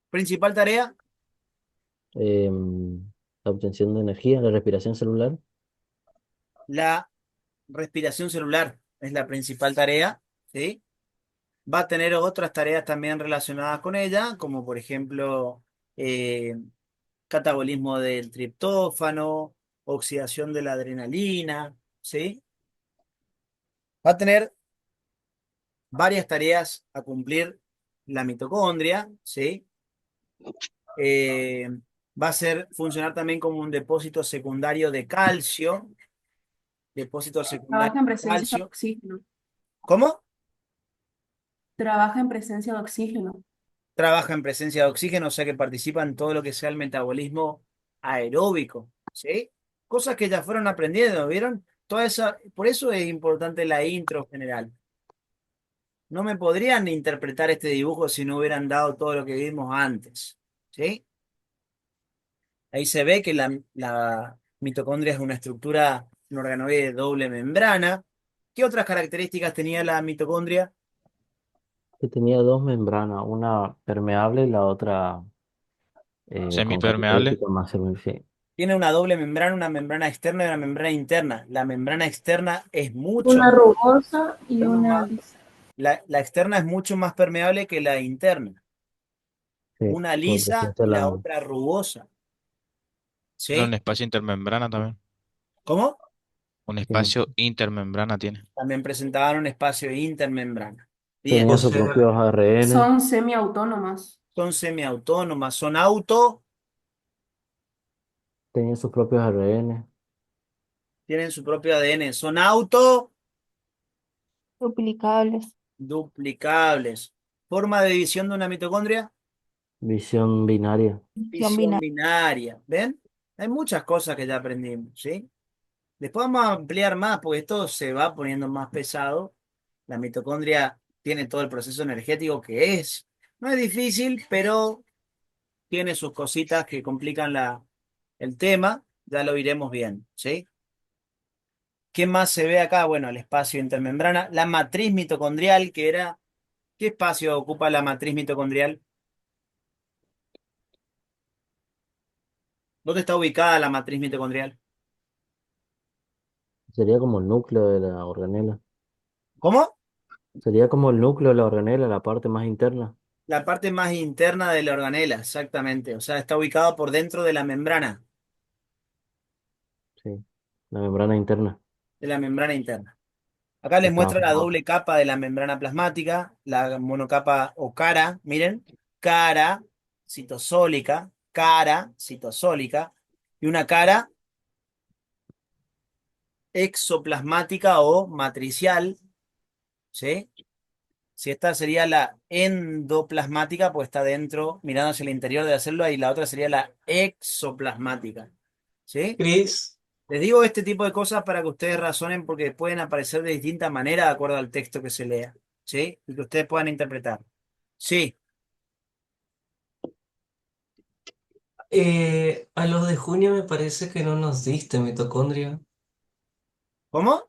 principal tarea, La obtención de energía, la respiración celular. la respiración celular es la principal tarea, ¿sí? Va a tener otras tareas también relacionadas con ella, como por ejemplo eh, catabolismo del triptófano, oxidación de la adrenalina, ¿sí? Va a tener varias tareas a cumplir la mitocondria, ¿sí? Eh, Va a ser funcionar también como un depósito secundario de calcio, depósito secundario Trabaja en de presencia de calcio. oxígeno. ¿Cómo? Trabaja en presencia de oxígeno. Trabaja en presencia de oxígeno, o sea que participa en todo lo que sea el metabolismo aeróbico, ¿sí? Cosas que ya fueron aprendiendo, ¿vieron? Toda esa, por eso es importante la intro general. No me podrían interpretar este dibujo si no hubieran dado todo lo que vimos antes, ¿sí? Ahí se ve que la mitocondria es una estructura, un organoide de doble membrana. ¿Qué otras características tenía la mitocondria? Que tenía dos membranas, una permeable y la otra con Semipermeable. características más sí. Tiene una membrana externa y una membrana interna. La membrana externa es mucho, Una rugosa y una más- lisa. la externa es mucho más permeable que la interna. Sí, Una con lisa presencia y de la la otra rugosa. Tiene un ¿Sí? espacio intermembrana también. ¿Cómo? Un sí. espacio intermembrana tiene. También presentaban un espacio intermembrana. Bien, Tenía o sus sea, propios ARN, Son semiautónomas. son semiautónomas, tenía sus propios ARN, tienen su propio ADN, son Duplicables. duplicables. Forma de división de una mitocondria, visión binaria. Función visión binaria. binaria. ¿Ven? Hay muchas cosas que ya aprendimos, ¿sí? Después vamos a ampliar más porque esto se va poniendo más pesado. La mitocondria tiene todo el proceso energético que es. No es difícil, pero tiene sus cositas que complican el tema. Ya lo iremos bien, ¿sí? ¿Qué más se ve acá? Bueno, el espacio intermembrana, la matriz mitocondrial, que era, ¿qué espacio ocupa la matriz mitocondrial? ¿Dónde está ubicada la matriz mitocondrial? Sería como el núcleo de la organela. ¿Cómo? Sería como el núcleo de la organela, la parte más interna. La parte más interna de la organela, exactamente. O sea, está ubicado por dentro de la membrana, Sí, la membrana interna. de la membrana interna. Acá les Estaba muestra la formado. doble capa de la membrana plasmática, la monocapa o cara, miren, cara citosólica, y una cara exoplasmática o matricial, ¿sí? Si esta sería la endoplasmática, pues está dentro, mirando hacia el interior de la célula, y la otra sería la exoplasmática, ¿sí? Cris, Les digo este tipo de cosas para que ustedes razonen porque pueden aparecer de distinta manera de acuerdo al texto que se lea, ¿sí? Y que ustedes puedan interpretar. Sí, A los de junio me parece que no nos diste mitocondria. ¿cómo?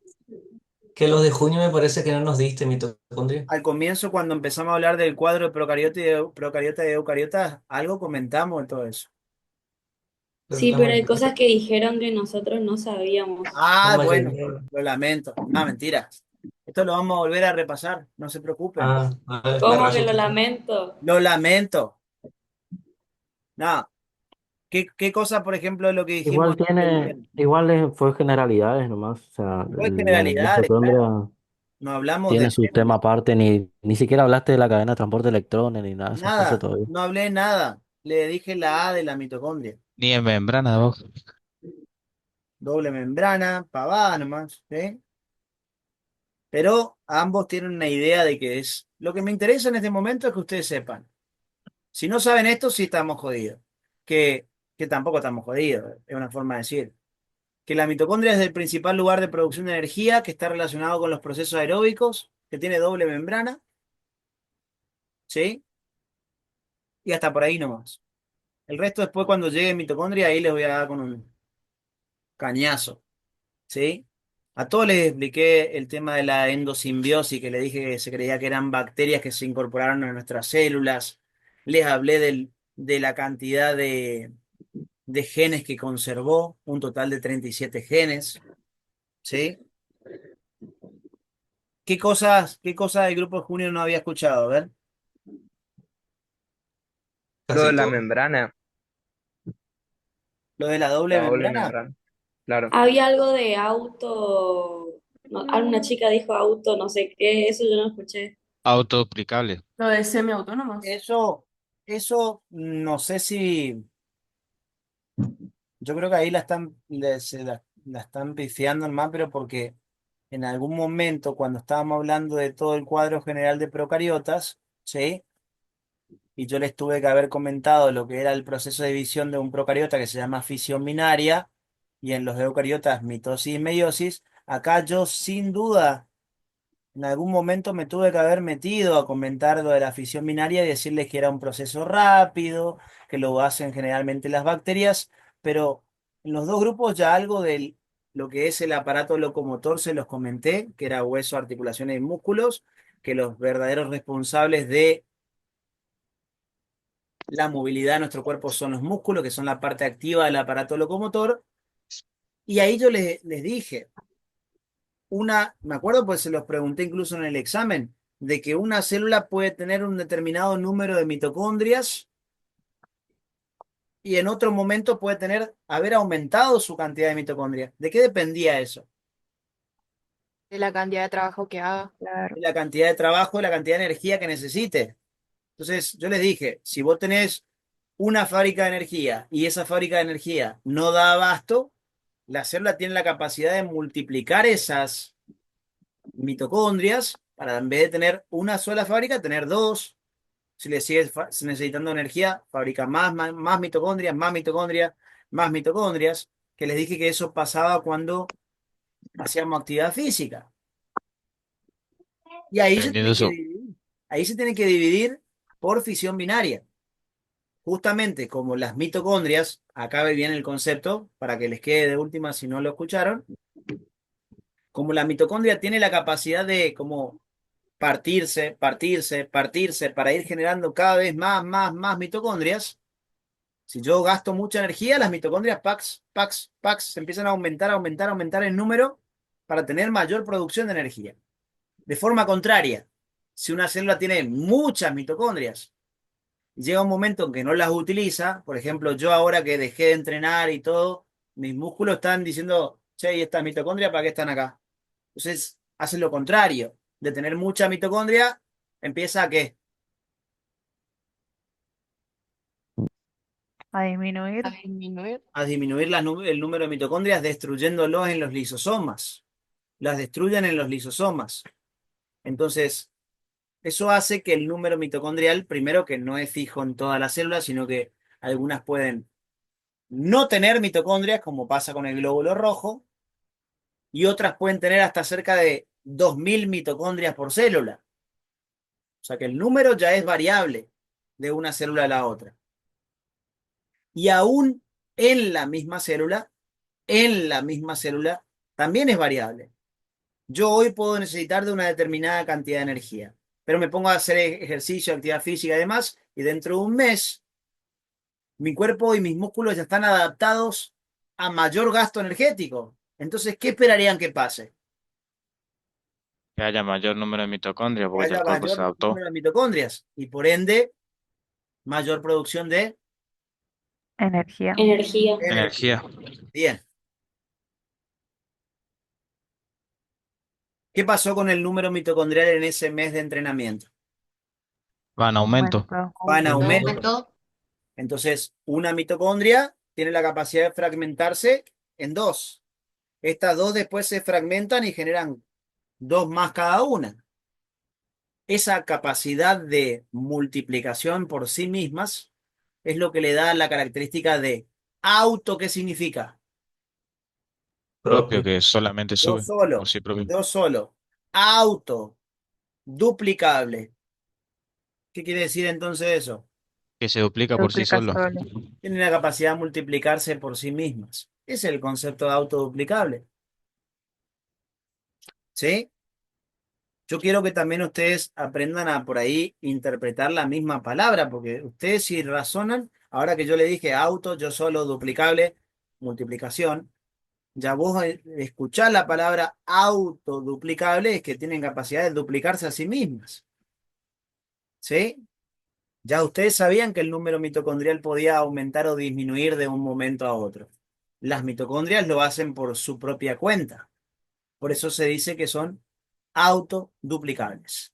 Que a los de junio me parece que no nos diste mitocondria. Al comienzo, cuando empezamos a hablar del cuadro de procariota y eucariota, algo comentamos de todo eso. Pero Sí, la pero hay mayoría, cosas que dijeron que nosotros no sabíamos. la Ah, bueno, mayoría. lo lamento. No, mentira. Esto lo vamos a volver a repasar, no se preocupen. Me ¿Cómo que lo resulta. lamento? Lo lamento. No, ¿qué cosa, por ejemplo, de lo que dijimos Igual no le tiene, dijeron? igual fue generalidades nomás. O sea, Fue la generalidades, claro. mitocondria No hablamos tiene del su tema. tema aparte, ni siquiera hablaste de la cadena de transporte de electrones ni nada de esas cosas Nada, todavía. no hablé nada. Le dije la A de la mitocondria. Ni en membrana, vos. Doble membrana, pavada nomás, ¿sí? Pero ambos tienen una idea de qué es. Lo que me interesa en este momento es que ustedes sepan. Si no saben esto, sí estamos jodidos. Que, que tampoco estamos jodidos, es una forma de decir. Que la mitocondria es el principal lugar de producción de energía, que está relacionado con los procesos aeróbicos, que tiene doble membrana, ¿sí? Y hasta por ahí nomás. El resto después cuando llegue mitocondria, ahí les voy a dar con un cañazo, ¿sí? A todos les expliqué el tema de la endosimbiosis, que le dije que se creía que eran bacterias que se incorporaron a nuestras células. Les hablé de la cantidad de genes que conservó, un total de 37 genes, ¿sí? ¿Qué cosas del grupo de junio no había escuchado? A ver, Lo Casi de la todo. membrana, lo de la doble la doble membrana. membrana. Claro. Había algo de auto, alguna chica dijo auto, no sé qué, eso yo no escuché. Autoduplicable. Lo de semiautónomos. Eso no sé si, yo creo que ahí la están pifiando más, pero porque en algún momento, cuando estábamos hablando de todo el cuadro general de procariotas, ¿sí? Y yo les tuve que haber comentado lo que era el proceso de división de un procariota que se llama fisión binaria, y en los eucariotas mitosis y meiosis, acá yo sin duda en algún momento me tuve que haber metido a comentar lo de la fisión binaria y decirles que era un proceso rápido, que lo hacen generalmente las bacterias, pero en los dos grupos ya algo de lo que es el aparato locomotor se los comenté, que era hueso, articulaciones y músculos, que los verdaderos responsables de la movilidad de nuestro cuerpo son los músculos, que son la parte activa del aparato locomotor, y ahí yo les dije, me acuerdo pues se los pregunté incluso en el examen, de que una célula puede tener un determinado número de mitocondrias y en otro momento puede haber aumentado su cantidad de mitocondrias. ¿De qué dependía eso? De la cantidad de trabajo que haga. Claro. De la cantidad de trabajo, de la cantidad de energía que necesite. Entonces yo les dije, si vos tenés una fábrica de energía y esa fábrica de energía no da abasto, la célula tiene la capacidad de multiplicar esas mitocondrias para en vez de tener una sola fábrica, tener dos. Si le sigues necesitando energía, fabrica más mitocondrias, más mitocondrias, más mitocondrias, que les dije que eso pasaba cuando hacíamos actividad física. Y ahí se Entiendo tiene que eso. dividir. Ahí se tiene que dividir por fisión binaria. Justamente como las mitocondrias, acá viene el concepto, para que les quede de última si no lo escucharon, como la mitocondria tiene la capacidad de como partirse para ir generando cada vez más mitocondrias. Si yo gasto mucha energía, las mitocondrias se empiezan a aumentar en número para tener mayor producción de energía. De forma contraria, si una célula tiene muchas mitocondrias, llega un momento en que no las utiliza, por ejemplo, yo ahora que dejé de entrenar y todo, mis músculos están diciendo, che, ¿y estas mitocondrias para qué están acá? Entonces, hacen lo contrario. De tener mucha mitocondria, empieza a ¿qué? A disminuir. A disminuir. A disminuir el número de mitocondrias destruyéndolos en los lisosomas. Las destruyen en los lisosomas. Entonces, eso hace que el número mitocondrial, primero que no es fijo en todas las células, sino que algunas pueden no tener mitocondrias, como pasa con el glóbulo rojo, y otras pueden tener hasta cerca de 2000 mitocondrias por célula. O sea que el número ya es variable de una célula a la otra. Y aún en la misma célula, también es variable. Yo hoy puedo necesitar de una determinada cantidad de energía, pero me pongo a hacer ejercicio, actividad física y demás, y dentro de un mes, mi cuerpo y mis músculos ya están adaptados a mayor gasto energético. Entonces, ¿qué esperarían que pase? Que haya mayor número de mitocondrias Que porque ya haya el cuerpo se mayor adaptó. número de mitocondrias y por ende, mayor producción de Energía. Energía. energía. Energía. Bien. ¿Qué pasó con el número mitocondrial en ese mes de entrenamiento? Va en aumento. Aumento. Va en ¿No aumento. aumentó? Entonces, una mitocondria tiene la capacidad de fragmentarse en dos. Estas dos después se fragmentan y generan dos más cada una. Esa capacidad de multiplicación por sí mismas es lo que le da la característica de auto. ¿Qué significa? Propio Propio. que solamente Yo sube por solo, sí propio. yo solo. Auto, duplicable. ¿Qué quiere decir entonces eso? Que se duplica por sí Duplica solo. solo. Tienen la capacidad de multiplicarse por sí mismas. Ese es el concepto de autoduplicable. ¿Sí? Yo quiero que también ustedes aprendan a por ahí interpretar la misma palabra, porque ustedes si razonan, ahora que yo le dije auto, yo solo, duplicable, multiplicación, ya vos escuchás la palabra autoduplicable, es que tienen capacidad de duplicarse a sí mismas. ¿Sí? Ya ustedes sabían que el número mitocondrial podía aumentar o disminuir de un momento a otro. Las mitocondrias lo hacen por su propia cuenta. Por eso se dice que son autoduplicables.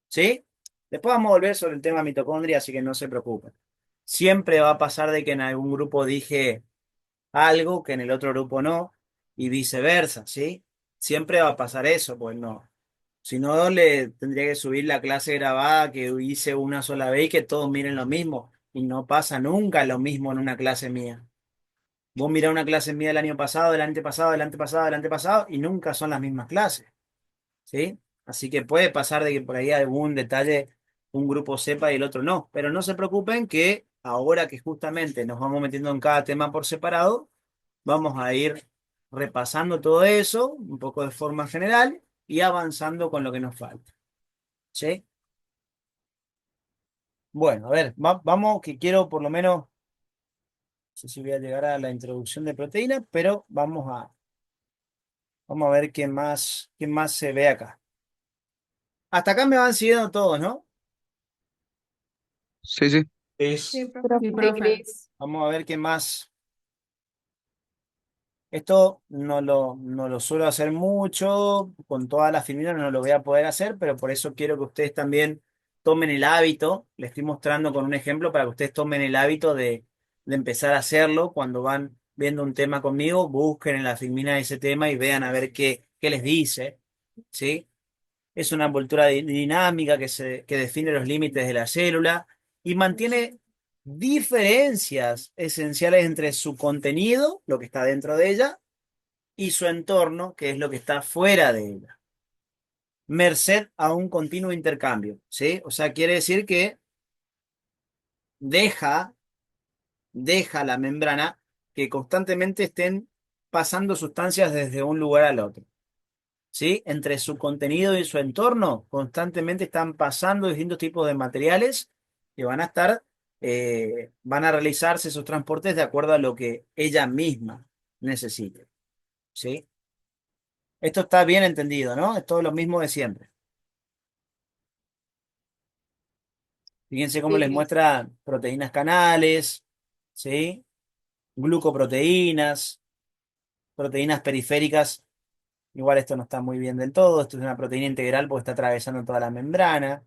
¿Sí? Después vamos a volver sobre el tema mitocondria, así que no se preocupen. Siempre va a pasar de que en algún grupo dije algo que en el otro grupo no, y viceversa, ¿sí? Siempre va a pasar eso, pues no. Si no, le tendría que subir la clase grabada que hice una sola vez y que todos miren lo mismo. Y no pasa nunca lo mismo en una clase mía. Vos mirá una clase mía del año pasado, del antepasado, del antepasado, del antepasado, y nunca son las mismas clases. ¿Sí? Así que puede pasar de que por ahí algún detalle un grupo sepa y el otro no, pero no se preocupen que ahora que justamente nos vamos metiendo en cada tema por separado, vamos a ir repasando todo eso, un poco de forma general y avanzando con lo que nos falta. ¿Sí? Bueno, a ver, vamos, que quiero por lo menos, no sé si voy a llegar a la introducción de proteínas, pero vamos a ver qué más se ve acá. Hasta acá me van siguiendo todos, ¿no? Sí, sí. Sí, Es profe. Sí, Sí, profe. Cris. Vamos a ver qué más. Esto no lo suelo hacer mucho, con todas las fibras no lo voy a poder hacer, pero por eso quiero que ustedes también tomen el hábito. Les estoy mostrando con un ejemplo para que ustedes tomen el hábito de empezar a hacerlo. Cuando van viendo un tema conmigo, busquen en la filmina ese tema y vean a ver qué les dice. ¿Sí? Es una envoltura dinámica que define los límites de la célula y mantiene diferencias esenciales entre su contenido, lo que está dentro de ella, y su entorno, que es lo que está fuera de ella, merced a un continuo intercambio, ¿sí? O sea, quiere decir que deja, deja la membrana que constantemente estén pasando sustancias desde un lugar al otro. ¿Sí? Entre su contenido y su entorno, constantemente están pasando distintos tipos de materiales que van a estar, van a realizarse esos transportes de acuerdo a lo que ella misma necesite. ¿Sí? Esto está bien entendido, ¿no? Es todo lo mismo de siempre. Fíjense cómo Sí, les Cris. muestra proteínas canales, ¿sí? Glucoproteínas, proteínas periféricas. Igual esto no está muy bien del todo. Esto es una proteína integral porque está atravesando toda la membrana.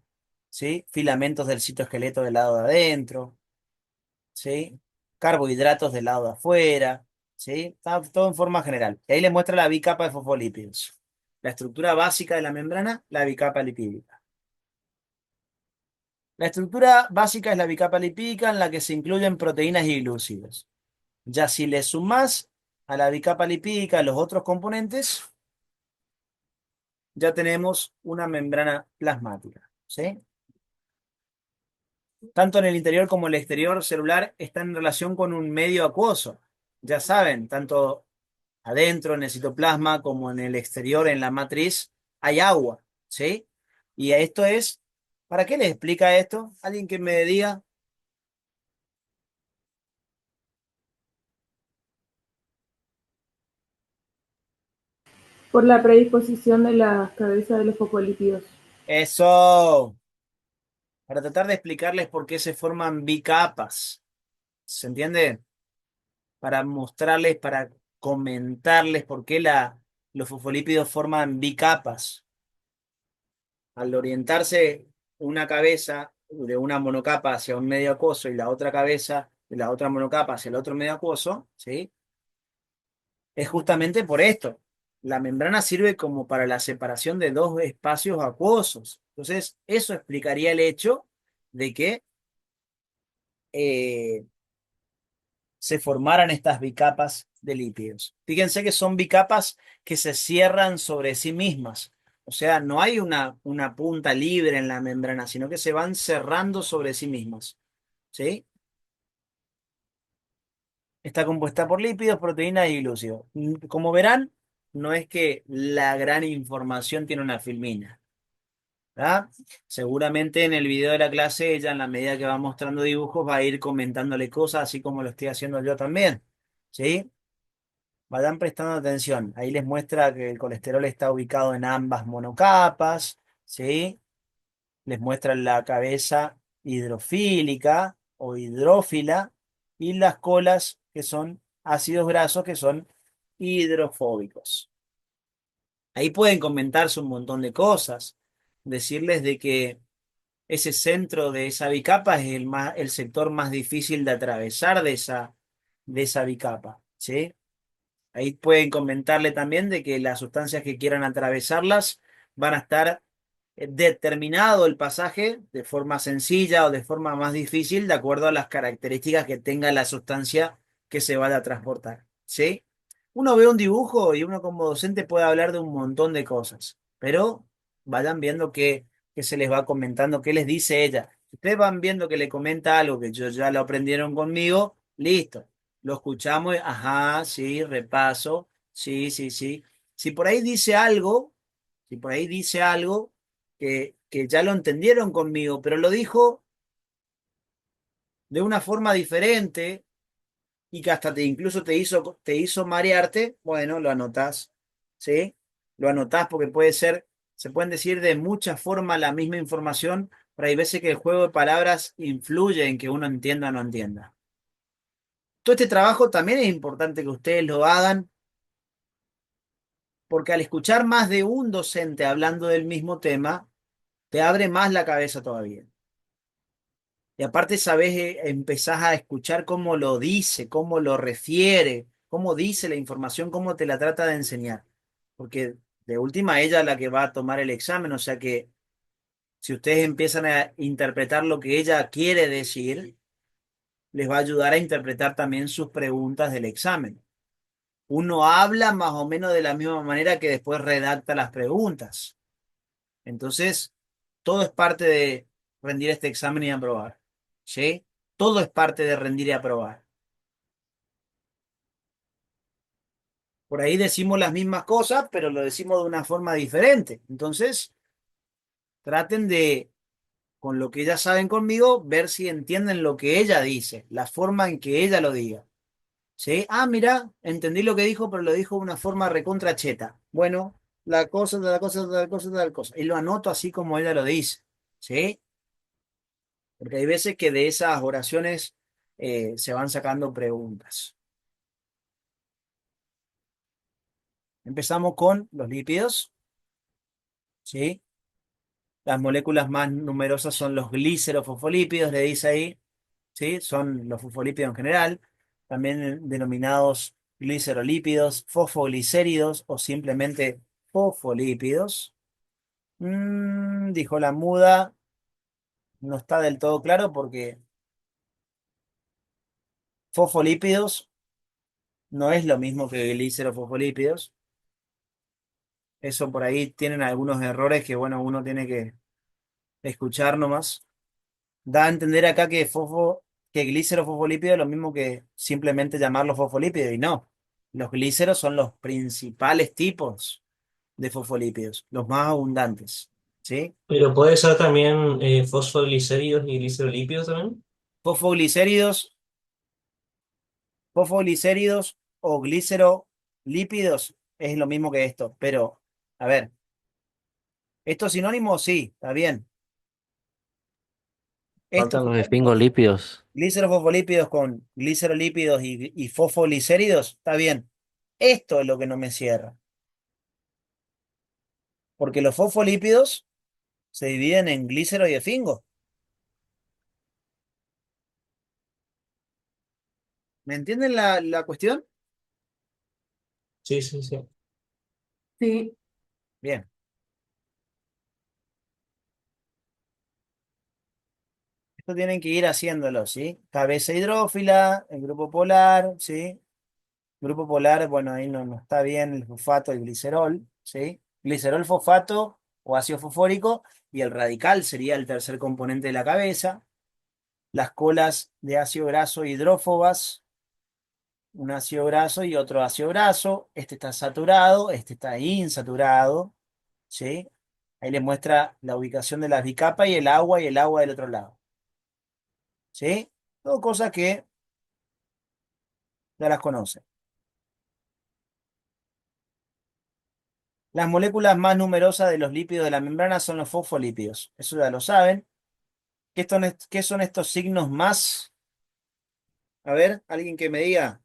¿Sí? Filamentos del citoesqueleto del lado de adentro. ¿Sí? Carbohidratos del lado de afuera. ¿Sí? Está todo en forma general. Y ahí les muestra la bicapa de fosfolípidos. La estructura básica de la membrana, la bicapa lipídica. La estructura básica es la bicapa lipídica en la que se incluyen proteínas y glúcidos. Ya si le sumás a la bicapa lipídica los otros componentes, ya tenemos una membrana plasmática, ¿sí? Tanto en el interior como el exterior celular están en relación con un medio acuoso. Ya saben, tanto adentro en el citoplasma como en el exterior, en la matriz, hay agua, ¿sí? Y esto es, ¿para qué les explica esto? ¿Alguien que me diga? Por la predisposición de la cabeza de los fosfolípidos. Eso, para tratar de explicarles por qué se forman bicapas, ¿se entiende? Para mostrarles, para comentarles por qué los fosfolípidos forman bicapas. Al orientarse una cabeza de una monocapa hacia un medio acuoso y la otra cabeza de la otra monocapa hacia el otro medio acuoso, ¿sí? Es justamente por esto. La membrana sirve como para la separación de dos espacios acuosos. Entonces, eso explicaría el hecho de que eh, se formaran estas bicapas de lípidos. Fíjense que son bicapas que se cierran sobre sí mismas. O sea, no hay una punta libre en la membrana, sino que se van cerrando sobre sí mismas. ¿Sí? Está compuesta por lípidos, proteínas y glúcidos. Como verán, no es que la gran información tiene una filmina. ¿Verdad? Seguramente en el video de la clase ella, en la medida que va mostrando dibujos, va a ir comentándole cosas, así como lo estoy haciendo yo también. ¿Sí? Vayan prestando atención. Ahí les muestra que el colesterol está ubicado en ambas monocapas, ¿sí? Les muestra la cabeza hidrofílica o hidrófila y las colas que son ácidos grasos que son hidrofóbicos. Ahí pueden comentarse un montón de cosas, decirles de que ese centro de esa bicapa es el sector más difícil de atravesar de esa bicapa, ¿sí? Ahí pueden comentarle también de que las sustancias que quieran atravesarlas van a estar determinado el pasaje de forma sencilla o de forma más difícil de acuerdo a las características que tenga la sustancia que se vaya a transportar. ¿Sí? Uno ve un dibujo y uno como docente puede hablar de un montón de cosas, pero vayan viendo qué se les va comentando, qué les dice ella. Si ustedes van viendo que le comenta algo que yo ya lo aprendieron conmigo, listo. Lo escuchamos, ajá, sí, repaso, sí, sí, sí. Si por ahí dice algo, si por ahí dice algo que ya lo entendieron conmigo, pero lo dijo de una forma diferente y que hasta incluso te hizo marearte, bueno, lo anotás, ¿sí? Lo anotás porque puede ser, se pueden decir de muchas formas la misma información, pero hay veces que el juego de palabras influye en que uno entienda o no entienda. Todo este trabajo también es importante que ustedes lo hagan porque al escuchar más de un docente hablando del mismo tema, te abre más la cabeza todavía. Y aparte, sabes, empezás a escuchar cómo lo dice, cómo lo refiere, cómo dice la información, cómo te la trata de enseñar. Porque de última ella es la que va a tomar el examen, o sea que si ustedes empiezan a interpretar lo que ella quiere decir, les va a ayudar a interpretar también sus preguntas del examen. Uno habla más o menos de la misma manera que después redacta las preguntas. Entonces, todo es parte de rendir este examen y aprobar. ¿Sí? Todo es parte de rendir y aprobar. Por ahí decimos las mismas cosas, pero lo decimos de una forma diferente. Entonces, traten de, con lo que ya saben conmigo, ver si entienden lo que ella dice, la forma en que ella lo diga. ¿Sí? Ah, mira, entendí lo que dijo, pero lo dijo de una forma recontra cheta. Bueno, la cosa, la cosa, tal cosa, tal cosa. Y lo anoto así como ella lo dice. ¿Sí? Porque hay veces que de esas oraciones se van sacando preguntas. Empezamos con los lípidos, ¿sí? Las moléculas más numerosas son los glicerofosfolípidos, le dice ahí, ¿sí? Son los fosfolípidos en general, también denominados glicerolípidos, fosfoglicéridos o simplemente fosfolípidos. Dijo la muda, no está del todo claro porque fosfolípidos no es lo mismo que glicerofosfolípidos. Eso por ahí tienen algunos errores que, bueno, uno tiene que escuchar nomás. Da a entender acá que glicerofosfolípidos es lo mismo que simplemente llamarlos fosfolípidos, y no. Los glíceros son los principales tipos de fosfolípidos, los más abundantes. ¿Sí? Pero puede ser también fosfoglicéridos y glicerolípidos también. Fosfoglicéridos, fosfoglicéridos o glicerolípidos es lo mismo que esto, pero, a ver, ¿estos sinónimos? Sí, está bien. Estos Faltan los sinónimos, esfingolípidos. glicerofosfolípidos con glicerolípidos y fosfolicéridos, está bien. Esto es lo que no me cierra, porque los fosfolípidos se dividen en glícero y esfingo. ¿Me entienden la cuestión? Sí, sí, sí. Sí, Bien. Esto tienen que ir haciéndolo, ¿sí? Cabeza hidrófila, el grupo polar, ¿sí? Grupo polar, bueno, ahí no está bien el fosfato, el glicerol, ¿sí? Glicerol, fosfato o ácido fosfórico, y el radical sería el tercer componente de la cabeza. Las colas de ácido graso hidrófobas, un ácido graso y otro ácido graso. Este está saturado, este está insaturado, ¿sí? Ahí les muestra la ubicación de las bicapas y el agua del otro lado, ¿sí? Todo cosas que ya las conocen. Las moléculas más numerosas de los lípidos de la membrana son los fosfolípidos. Eso ya lo saben. ¿Qué son estos signos más? A ver, alguien que me diga.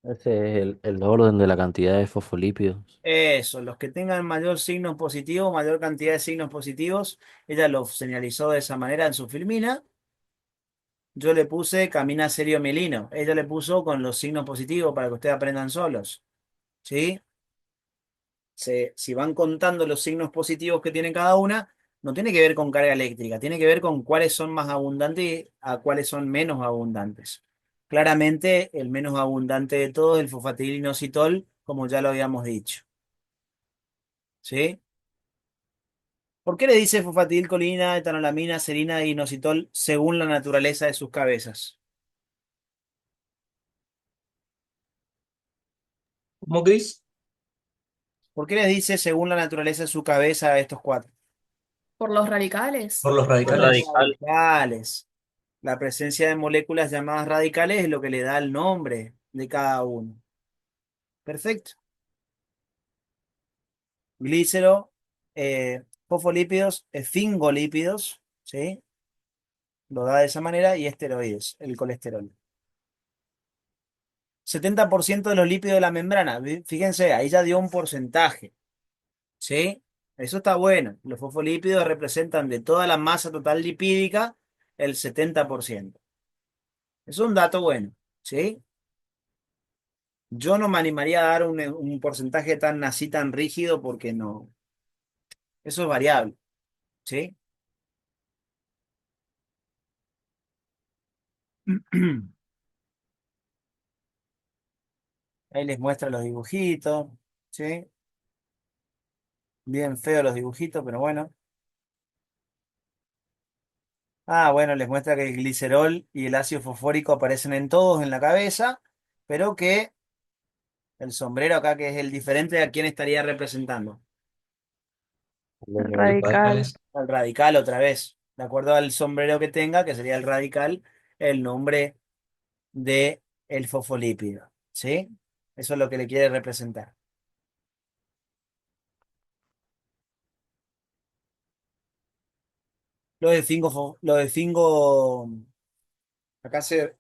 Ese es el orden de la cantidad de fosfolípidos. Eso, los que tengan mayor signos positivos, mayor cantidad de signos positivos. Ella lo señalizó de esa manera en su filmina. Yo le puse camina serio mielino. Ella le puso con los signos positivos para que ustedes aprendan solos. ¿Sí? Si van contando los signos positivos que tiene cada una, no tiene que ver con carga eléctrica, tiene que ver con cuáles son más abundantes y a cuáles son menos abundantes. Claramente, el menos abundante de todos es el fosfatilinositol, como ya lo habíamos dicho. ¿Sí? ¿Por qué le dice fosfatilcolina, etanolamina, serina y inositol según la naturaleza de sus cabezas? ¿Cómo Chris? ¿Por qué les dice según la naturaleza de su cabeza a estos cuatro? Por los radicales. Por los Por los radicales. radicales. La presencia de moléculas llamadas radicales es lo que le da el nombre de cada uno. Perfecto. Glícero, fosfolípidos, esfingolípidos, ¿sí? Lo da de esa manera, y esteroides, el colesterol. 70% de los lípidos de la membrana. Fíjense, ahí ya dio un porcentaje, ¿sí? Eso está bueno. Los fosfolípidos representan de toda la masa total lipídica el 70%. Es un dato bueno, ¿sí? Yo no me animaría a dar un porcentaje tan así, tan rígido, porque no. Eso es variable, ¿sí? Ahí les muestra los dibujitos, ¿sí? Bien feos los dibujitos, pero bueno. Ah, bueno, les muestra que el glicerol y el ácido fosfórico aparecen en todos en la cabeza, pero que el sombrero acá, que es el diferente, ¿a quién estaría representando? Los El Los radical. radicales. radicales. Al radical otra vez. De acuerdo al sombrero que tenga, que sería el radical, el nombre de el fosfolípido, ¿sí? Eso es lo que le quiere representar. Lo de Fingo, acá se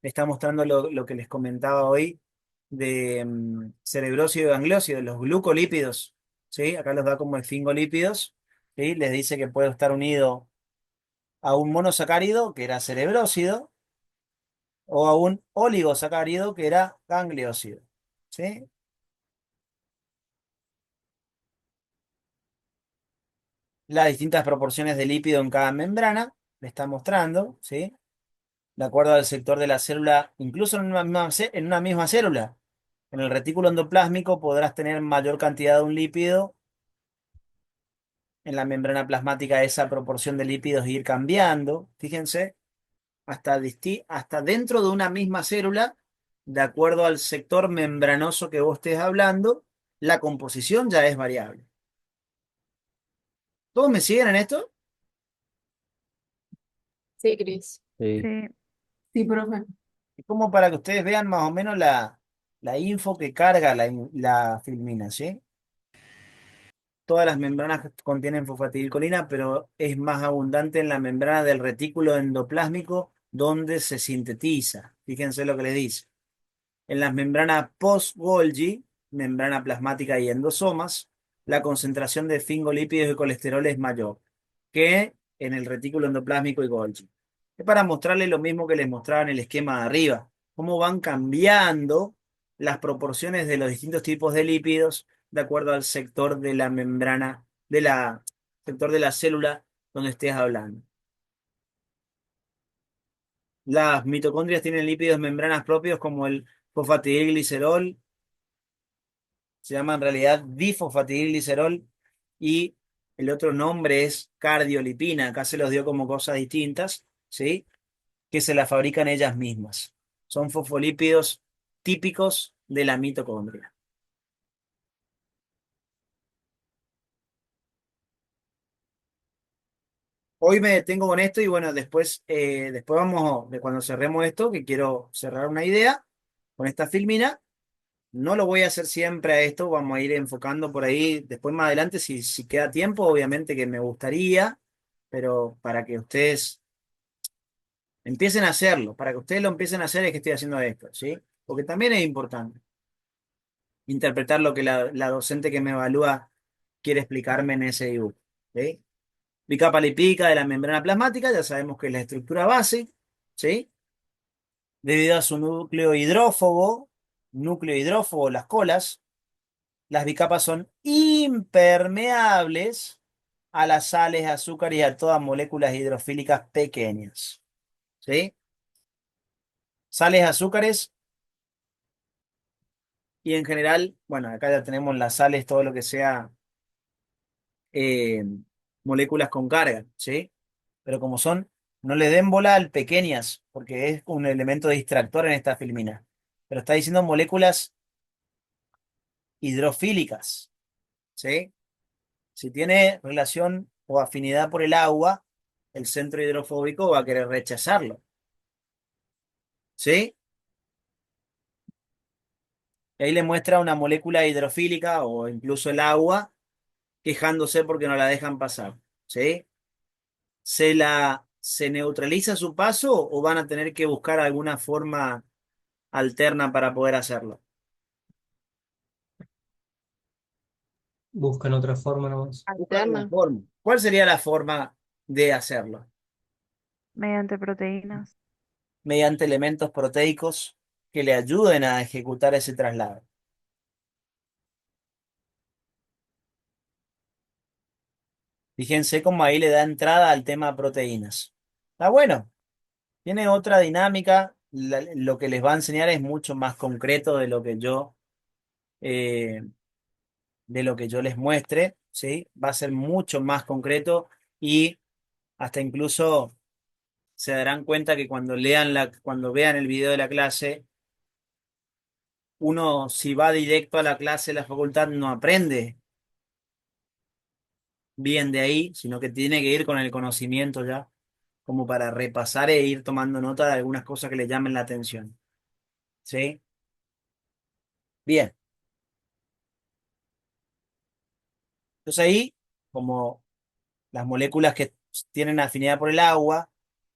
está mostrando lo que les comentaba hoy de cerebrócido y gangliósido, los glucolípidos, ¿sí? Acá los da como esfingolípidos, ¿sí? Les dice que puede estar unido a un monosacárido, que era cerebrócido, o a un oligosacárido, que era gangliósido, ¿sí? Las distintas proporciones de lípido en cada membrana, le está mostrando, ¿sí? de acuerdo al sector de la célula, incluso en una misma célula. En el retículo endoplásmico podrás tener mayor cantidad de un lípido. En la membrana plasmática esa proporción de lípidos ir cambiando. Fíjense, hasta dentro de una misma célula, de acuerdo al sector membranoso que vos estés hablando, la composición ya es variable. ¿Todos me siguen en esto? Sí, Cris. Sí. Sí, Sí, profe. Es como para que ustedes vean más o menos la info que carga la filmina, ¿sí? Todas las membranas contienen fosfatidilcolina, pero es más abundante en la membrana del retículo endoplásmico donde se sintetiza. Fíjense lo que les dice. En las membranas post-Golgi, membrana plasmática y endosomas, la concentración de fingolípidos y colesterol es mayor que en el retículo endoplásmico y Golgi. Es para mostrarles lo mismo que les mostraba en el esquema de arriba, cómo van cambiando las proporciones de los distintos tipos de lípidos de acuerdo al sector de la membrana, sector de la célula donde estés hablando. Las mitocondrias tienen lípidos membranas propios como el fosfatidilglicerol, se llama en realidad difosfatidilglicerol, y el otro nombre es cardiolipina. Acá se los dio como cosas distintas, ¿sí? Que se las fabrican ellas mismas. Son fosfolípidos típicos de la mitocondria. Hoy me detengo con esto y bueno, después vamos, de cuando cerremos esto, que quiero cerrar una idea con esta filmina. No lo voy a hacer siempre a esto, vamos a ir enfocando por ahí después más adelante, si queda tiempo, obviamente que me gustaría, pero para que ustedes empiecen a hacerlo, para que ustedes lo empiecen a hacer es que estoy haciendo esto, ¿sí? Porque también es importante interpretar lo que la docente que me evalúa quiere explicarme en ese dibujo, ¿sí? Bicapa lipídica de la membrana plasmática, ya sabemos que es la estructura base, ¿sí? Debido a su núcleo hidrófobo, las colas, las bicapas son impermeables a las sales, azúcares y a todas moléculas hidrofílicas pequeñas, ¿sí? Sales, azúcares y en general, bueno, acá ya tenemos las sales, todo lo que sea eh, moléculas con carga, ¿sí? Pero como son, no le den bola al pequeñas, porque es un elemento distractor en esta filmina. Pero está diciendo moléculas hidrofílicas, ¿sí? Si tiene relación o afinidad por el agua, el centro hidrofóbico va a querer rechazarlo, ¿sí? Y ahí le muestra una molécula hidrofílica o incluso el agua quejándose porque no la dejan pasar, ¿sí? ¿Se neutraliza su paso o van a tener que buscar alguna forma alterna para poder hacerlo? Buscan otra forma nomás. Buscan una Alterna. forma. ¿Cuál sería la forma de hacerlo? mediante proteínas. Mediante elementos proteicos que le ayuden a ejecutar ese traslado. Fíjense cómo ahí le da entrada al tema proteínas. Está bueno. Tiene otra dinámica. Lo que les va a enseñar es mucho más concreto eh, de lo que yo les muestre, ¿sí? Va a ser mucho más concreto y hasta incluso se darán cuenta que cuando vean el video de la clase, uno si va directo a la clase de la facultad no aprende bien de ahí, sino que tiene que ir con el conocimiento ya, como para repasar e ir tomando nota de algunas cosas que le llamen la atención. ¿Sí? Bien. Entonces ahí, como las moléculas que tienen afinidad por el agua,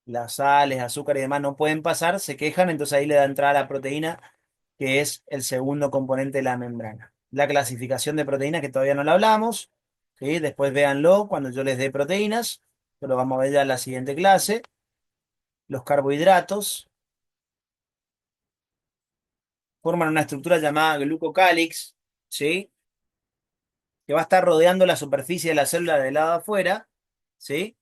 las sales, azúcar y demás no pueden pasar, se quejan, entonces ahí le da entrada a la proteína, que es el segundo componente de la membrana. La clasificación de proteínas, que todavía no la hablamos, ¿sí? Después véanlo cuando yo les dé proteínas, pero vamos a ver ya en la siguiente clase. Los carbohidratos forman una estructura llamada glucocálix, ¿sí? Que va a estar rodeando la superficie de la célula del lado afuera, ¿sí?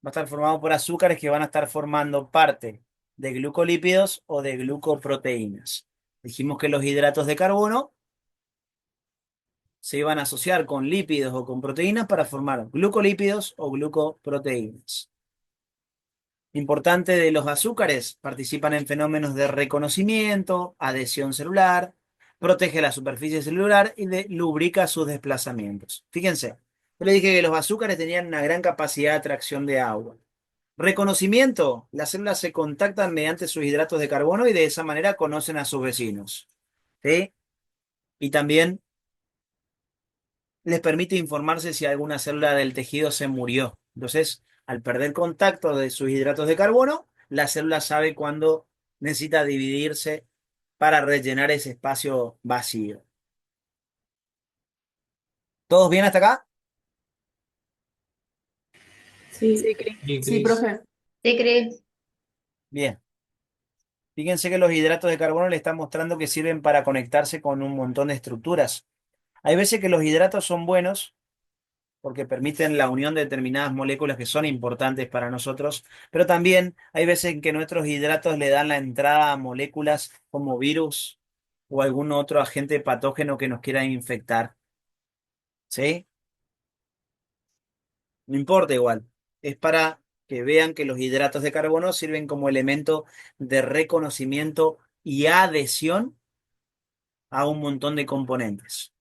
Va a estar formado por azúcares que van a estar formando parte de glucolípidos o de glucoproteínas. Dijimos que los hidratos de carbono se iban a asociar con lípidos o con proteínas para formar glucolípidos o glucoproteínas. Importante de los azúcares, participan en fenómenos de reconocimiento, adhesión celular, protege la superficie celular y lubrica sus desplazamientos. Fíjense, yo le dije que los azúcares tenían una gran capacidad de atracción de agua. Reconocimiento, las células se contactan mediante sus hidratos de carbono y de esa manera conocen a sus vecinos. ¿Sí? Y también les permite informarse si alguna célula del tejido se murió. Entonces, al perder contacto de sus hidratos de carbono, la célula sabe cuándo necesita dividirse para rellenar ese espacio vacío. ¿Todos bien hasta acá? Sí, Sí, Cris. Sí, sí, Cris. profe. ¿Sí, Cris? Bien. Fíjense que los hidratos de carbono le están mostrando que sirven para conectarse con un montón de estructuras. Hay veces que los hidratos son buenos porque permiten la unión de determinadas moléculas que son importantes para nosotros, pero también hay veces en que nuestros hidratos le dan la entrada a moléculas como virus o algún otro agente patógeno que nos quiera infectar. ¿Sí? No importa igual. Es para que vean que los hidratos de carbono sirven como elemento de reconocimiento y adhesión a un montón de componentes.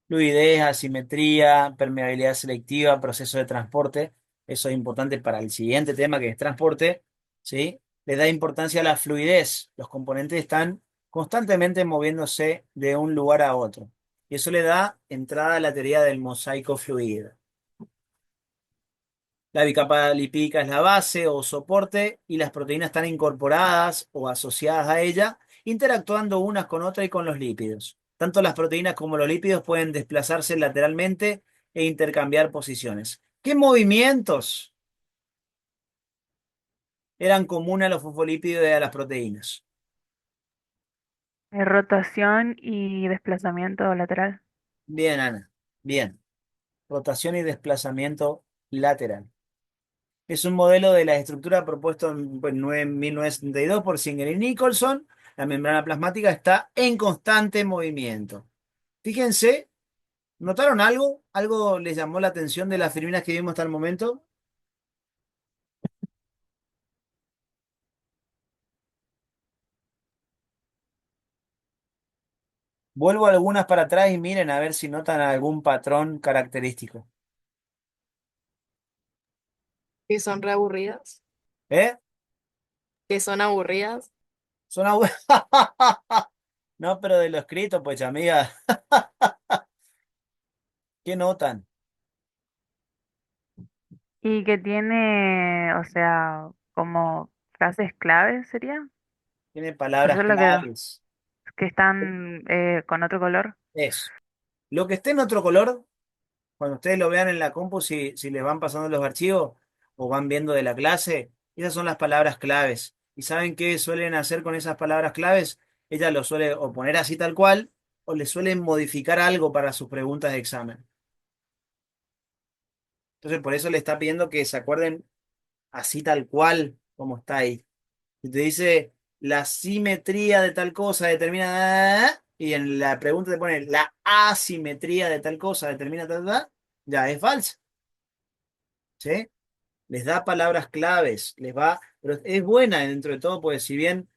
Fluidez, asimetría, permeabilidad selectiva, proceso de transporte. Eso es importante para el siguiente tema que es transporte. ¿Sí? Le da importancia a la fluidez. Los componentes están constantemente moviéndose de un lugar a otro. Y eso le da entrada a la teoría del mosaico fluido. La bicapa lipídica es la base o soporte y las proteínas están incorporadas o asociadas a ella, interactuando unas con otras y con los lípidos. Tanto las proteínas como los lípidos pueden desplazarse lateralmente e intercambiar posiciones. ¿Qué movimientos eran comunes a los fosfolípidos y a las proteínas? Rotación y desplazamiento lateral. Bien, Ana. Bien. Rotación y desplazamiento lateral. Es un modelo de la estructura propuesto en 1972 por Singer y Nicholson. La membrana plasmática está en constante movimiento. Fíjense, ¿notaron algo? ¿Algo les llamó la atención de las fibras que vimos hasta el momento? Vuelvo algunas para atrás y miren a ver si notan algún patrón característico. Que son reaburridas. ¿Eh? Que son aburridas. Son No, pero de lo escrito, pues, amiga. ¿Qué notan? Y que tiene, o sea, como frases claves sería. Tiene Eso palabras es lo claves. que están con otro color. Eso. Lo que esté en otro color. Cuando ustedes lo vean en la compu, si les van pasando los archivos o van viendo de la clase, esas son las palabras claves. ¿Y saben qué suelen hacer con esas palabras claves? Ella lo suele o poner así tal cual o le suelen modificar algo para sus preguntas de examen. Entonces, por eso le está pidiendo que se acuerden así tal cual como está ahí. Si te dice la simetría de tal cosa determina y en la pregunta te pone la asimetría de tal cosa determina tal, ya es falsa. ¿Sí? Les da palabras claves, les va, pero es buena dentro de todo, pues si bien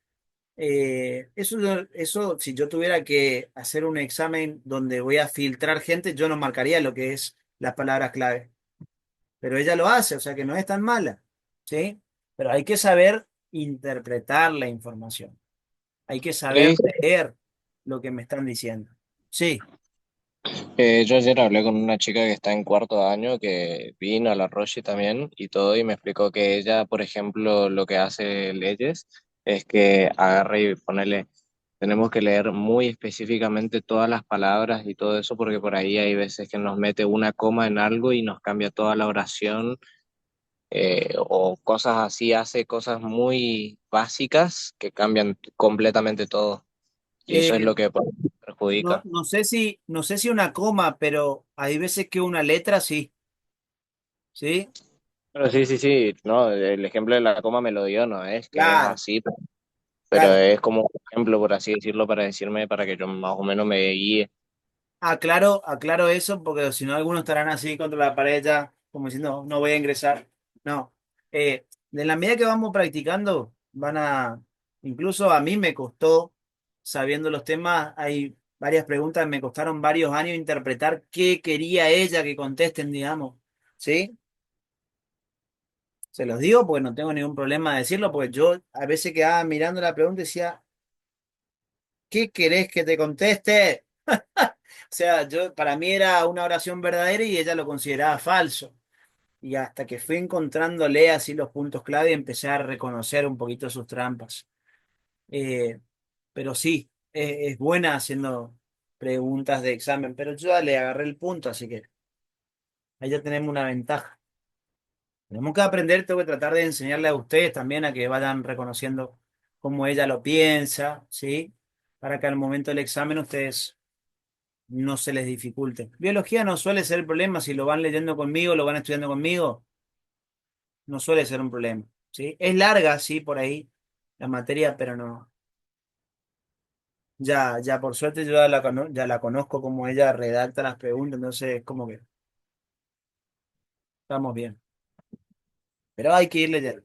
eso, si yo tuviera que hacer un examen donde voy a filtrar gente, yo no marcaría lo que es las palabras clave, pero ella lo hace, o sea que no es tan mala, ¿sí? Pero hay que saber interpretar la información, hay que saber Cris, leer lo que me están diciendo. Sí, yo ayer hablé con una chica que está en cuarto año que vino a la Roche también y todo y me explicó que ella, por ejemplo, lo que hace leyes es que agarra y ponele, tenemos que leer muy específicamente todas las palabras y todo eso porque por ahí hay veces que nos mete una coma en algo y nos cambia toda la oración o cosas así, hace cosas muy básicas que cambian completamente todo. Y eso es Eh, lo que no, perjudica. no sé si una coma, pero hay veces que una letra sí, ¿sí? Pero sí, sí, sí, no, el ejemplo de la coma me lo dio, no es que es Claro, así, pero claro. es como un ejemplo, por así decirlo, para decirme, para que yo más o menos me guíe. Aclaro eso porque si no algunos estarán así contra la pared ya, como diciendo, no voy a ingresar. No. De la medida que vamos practicando, incluso a mí me costó, sabiendo los temas, hay varias preguntas, me costaron varios años interpretar qué quería ella que contesten, digamos. ¿Sí? Se los digo porque no tengo ningún problema de decirlo, porque yo a veces quedaba mirando la pregunta y decía, ¿qué querés que te conteste? O sea, para mí era una oración verdadera y ella lo consideraba falso. Y hasta que fui encontrándole así los puntos clave, empecé a reconocer un poquito sus trampas. Eh, pero sí, es buena haciendo preguntas de examen, pero yo ya le agarré el punto, así que ahí ya tenemos una ventaja. Tenemos que aprender, tengo que tratar de enseñarle a ustedes también a que vayan reconociendo cómo ella lo piensa, ¿sí? Para que al momento del examen ustedes no se les dificulte. Biología no suele ser el problema, si lo van leyendo conmigo, lo van estudiando conmigo, no suele ser un problema, ¿sí? Es larga, sí, por ahí la materia, pero no. Ya por suerte yo ya la conozco como ella redacta las preguntas, entonces es como que estamos bien. Pero hay que ir leyendo.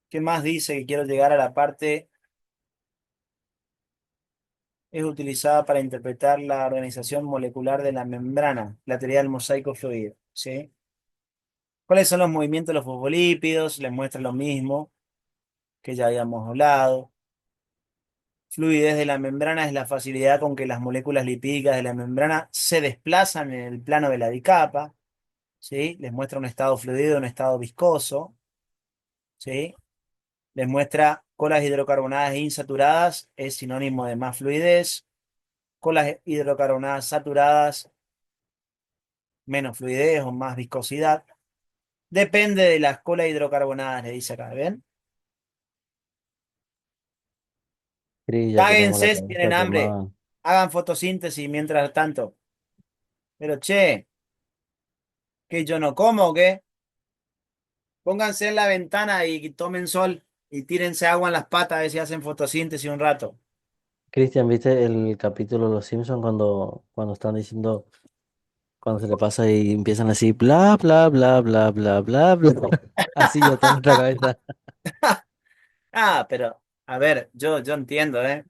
¿Qué más dice? Que quiero llegar a la parte, es utilizada para interpretar la organización molecular de la membrana, la teoría del mosaico fluido, ¿sí? ¿Cuáles son los movimientos de los fosfolípidos? Les muestra lo mismo que ya habíamos hablado. Fluidez de la membrana es la facilidad con que las moléculas lipídicas de la membrana se desplazan en el plano de la dicapa, ¿sí? Les muestra un estado fluido, un estado viscoso, ¿sí? Les muestra colas hidrocarbonadas insaturadas, es sinónimo de más fluidez. Colas hidrocarbonadas saturadas, menos fluidez o más viscosidad. Depende de las colas hidrocarbonadas, le dice acá, ¿ven? Cris, ya tenemos la Cáguense si tienen cabeza hambre. quemada. Hagan fotosíntesis mientras tanto. Pero che, ¿que yo no como o qué? Pónganse en la ventana y tomen sol y tírense agua en las patas a ver si hacen fotosíntesis un rato. Cristian, ¿viste el capítulo de Los Simpsons cuando están diciendo, cuando se le pasa y empiezan así, bla, bla, bla, bla, bla, bla, bla? Así ya está en nuestra cabeza. Ah, pero, a ver, yo entiendo, ¿eh?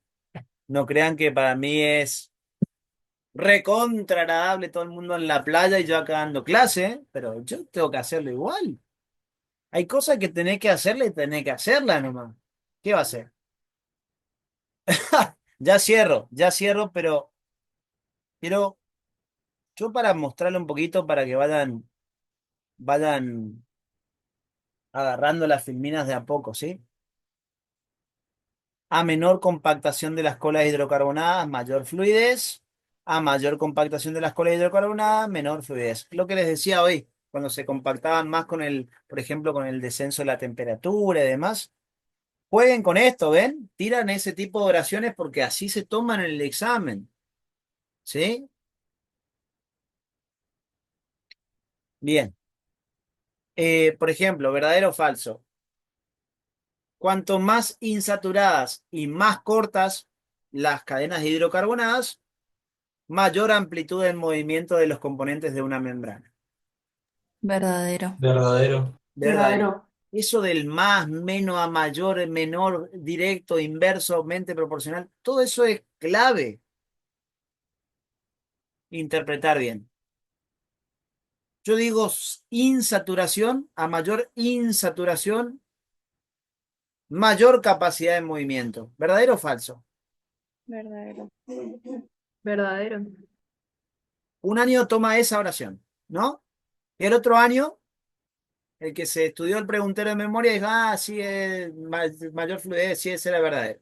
No crean que para mí es recontra agradable todo el mundo en la playa y yo acá dando clase, ¿eh? Pero yo tengo que hacerlo igual. Hay cosas que tenés que hacerla y tenés que hacerla nomás. ¿Qué va a hacer? Ya cierro, pero quiero, yo para mostrarle un poquito para que vayan agarrando las filminas de a poco, ¿sí? A menor compactación de las colas hidrocarbonadas, mayor fluidez. A mayor compactación de las colas hidrocarbonadas, menor fluidez. Lo que les decía hoy, cuando se compactaban más con por ejemplo, con el descenso de la temperatura y demás. Jueguen con esto, ¿ven? Tiran ese tipo de oraciones porque así se toman en el examen, ¿sí? Bien. Por ejemplo, verdadero o falso. Cuanto más insaturadas y más cortas las cadenas hidrocarbonadas, mayor amplitud del movimiento de los componentes de una membrana. Verdadero. Verdadero. Verdadero. Verdadero. Eso del más, menos a mayor, menor, directo, inverso, mente proporcional, todo eso es clave. Interpretar bien. Yo digo insaturación, a mayor insaturación, mayor capacidad de movimiento. ¿Verdadero o falso? Verdadero. Verdadero. Un año toma esa oración, ¿no? Y el otro año, el que se estudió el preguntero de memoria dijo, ah, sí, es mayor fluidez, sí, ese era verdadero.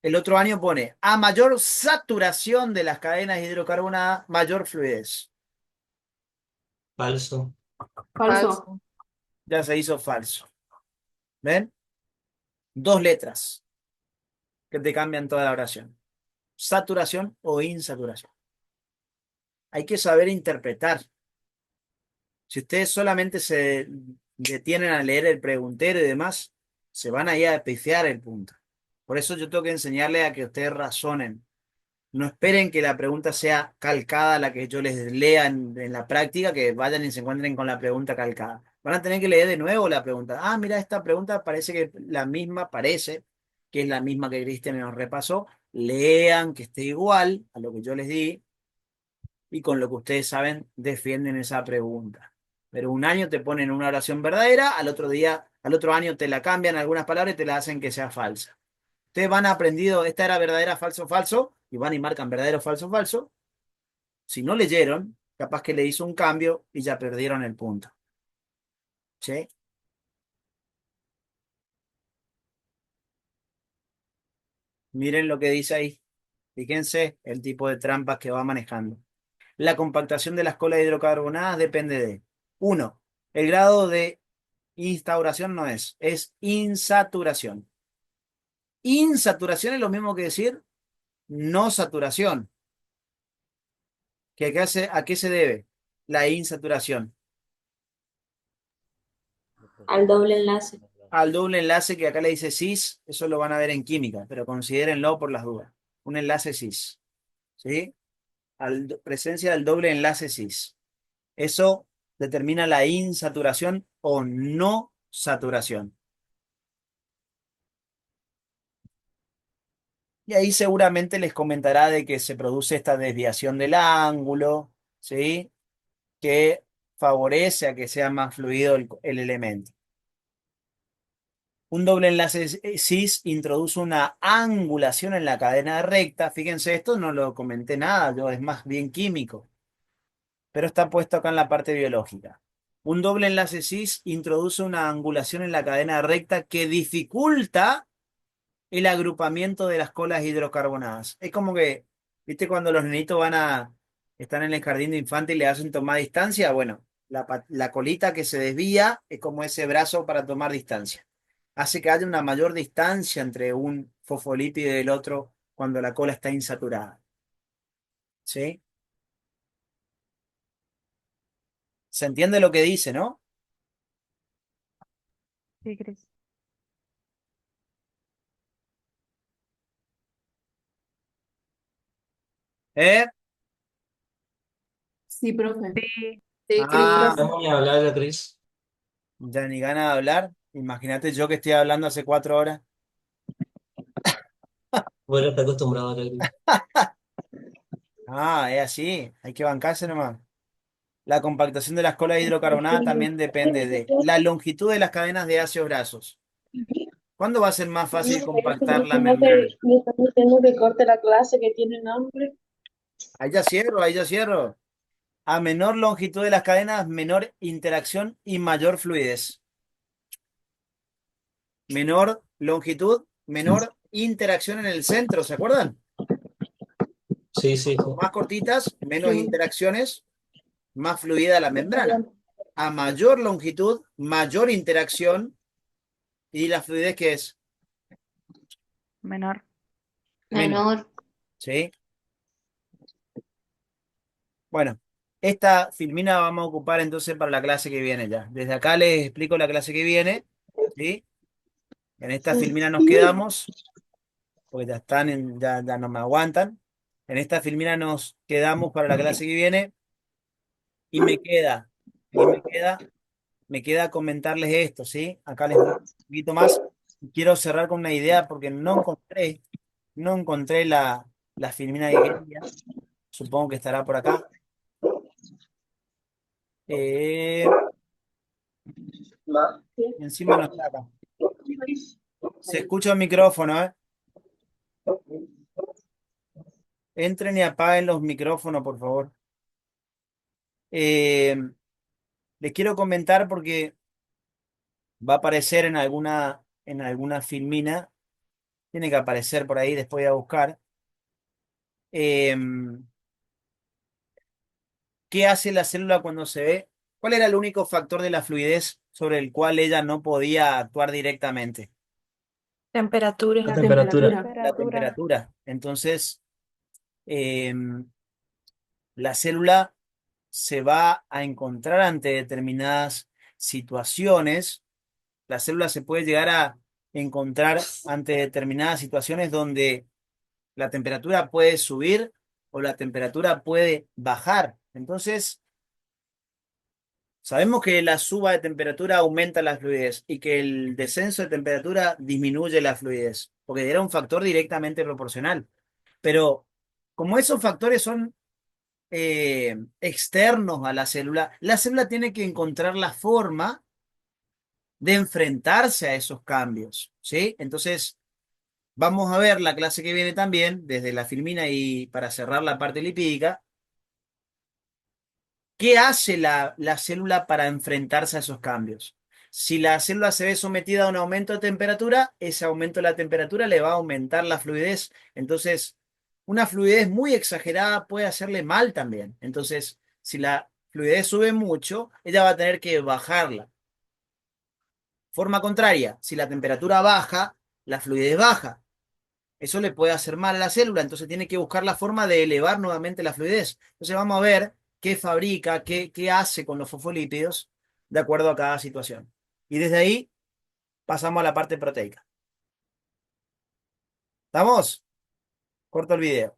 El otro año pone, a mayor saturación de las cadenas hidrocarbonadas, mayor fluidez. Falso. Falso. Falso. Ya se hizo falso. ¿Ven? Dos letras. que te cambian toda la oración. Saturación o insaturación. Hay que saber interpretar. Si ustedes solamente se detienen a leer el preguntero y demás, se van a ir a pifiar el punto. Por eso yo tengo que enseñarles a que ustedes razonen. No esperen que la pregunta sea calcada a la que yo les lea en la práctica, que vayan y se encuentren con la pregunta calcada. Van a tener que leer de nuevo la pregunta. Ah, mira, esta pregunta parece que parece que es la misma que Cristian nos repasó. Lean que esté igual a lo que yo les di y con lo que ustedes saben defienden esa pregunta. Pero un año te ponen una oración verdadera, al otro día, al otro año te la cambian algunas palabras y te la hacen que sea falsa. Ustedes van aprendido, esta era verdadera, falso, falso, y van y marcan verdadero, falso, falso. Si no leyeron, capaz que le hizo un cambio y ya perdieron el punto. ¿Sí? Miren lo que dice ahí. Fíjense el tipo de trampas que va manejando. La compactación de las colas hidrocarbonadas depende de, uno, el grado de instauración no es insaturación. Insaturación es lo mismo que decir no saturación. ¿A qué se debe la insaturación? Al doble enlace. Al doble enlace que acá le dice cis, eso lo van a ver en química, pero considérenlo por las dudas. Un enlace cis, ¿sí? Presencia del doble enlace cis. Eso determina la insaturación o no saturación. Y ahí seguramente les comentará de que se produce esta desviación del ángulo, ¿sí? Que favorece a que sea más fluido el elemento. Un doble enlace cis introduce una angulación en la cadena recta. Fíjense, esto no lo comenté nada, yo es más bien químico, pero está puesto acá en la parte biológica. Un doble enlace cis introduce una angulación en la cadena recta que dificulta el agrupamiento de las colas hidrocarbonadas. Es como que, ¿viste cuando los nenitos están en el jardín de infantes y le hacen tomar distancia? Bueno, la colita que se desvía es como ese brazo para tomar distancia. Hace que haya una mayor distancia entre un fosfolípido y el otro cuando la cola está insaturada. ¿Sí? ¿Se entiende lo que dice, no? Sí, Cris. ¿Eh? Sí, profe. Sí, Sí, Ah, Cris. Vamos a hablar, Cris. ya ni gana de hablar. Imagínate yo que estoy hablando hace 4 horas. Bueno, está acostumbrado a la Cris. Ah, es así. Hay que bancarse nomás. La compactación de las colas hidrocarbonadas también depende de la longitud de las cadenas de ácidos grasos. ¿Cuándo va a ser más fácil compactar la membrana? Me están diciendo que corte la clase, que tienen hambre. Ahí ya cierro, ahí ya cierro. A menor longitud de las cadenas, menor interacción y mayor fluidez. Menor longitud, menor interacción en el centro, ¿se acuerdan? Sí, sí, sí. Más cortitas, menos Sí. interacciones, más fluida la membrana. A mayor longitud, mayor interacción y la fluidez que es menor. menor. Menor. ¿Sí? Bueno, esta filmina vamos a ocupar entonces para la clase que viene ya. Desde acá les explico la clase que viene, ¿sí? En esta filmina nos quedamos, porque ya no me aguantan. En esta filmina nos quedamos para la clase que viene y me queda comentarles esto, ¿sí? Acá les muestro un poquito más. Quiero cerrar con una idea porque no encontré la filmina que quería. Supongo que estará por acá. Eh, Encima no está acá. Se escucha el micrófono, ¿eh? Entren y apaguen los micrófonos, por favor. Eh, Les quiero comentar porque va a aparecer en alguna filmina. Tiene que aparecer por ahí, después voy a buscar. Eh, ¿Qué hace la célula cuando se ve? ¿Cuál era el único factor de la fluidez sobre el cual ella no podía actuar directamente? Temperatura. La La temperatura. temperatura. La temperatura. Entonces, la célula se va a encontrar ante determinadas situaciones. La célula se puede llegar a encontrar ante determinadas situaciones donde la temperatura puede subir o la temperatura puede bajar. Entonces, sabemos que la suba de temperatura aumenta la fluidez y que el descenso de temperatura disminuye la fluidez, porque era un factor directamente proporcional. Pero como esos factores son externos a la célula tiene que encontrar la forma de enfrentarse a esos cambios, ¿sí? Entonces, vamos a ver la clase que viene también, desde la filmina y para cerrar la parte lipídica, ¿qué hace la célula para enfrentarse a esos cambios? Si la célula se ve sometida a un aumento de temperatura, ese aumento de la temperatura le va a aumentar la fluidez. Entonces, una fluidez muy exagerada puede hacerle mal también. Entonces, si la fluidez sube mucho, ella va a tener que bajarla. Forma contraria, si la temperatura baja, la fluidez baja. Eso le puede hacer mal a la célula, entonces tiene que buscar la forma de elevar nuevamente la fluidez. Entonces vamos a ver qué fabrica, qué hace con los fosfolípidos de acuerdo a cada situación. Y desde ahí pasamos a la parte proteica. ¿Estamos? Corto el video.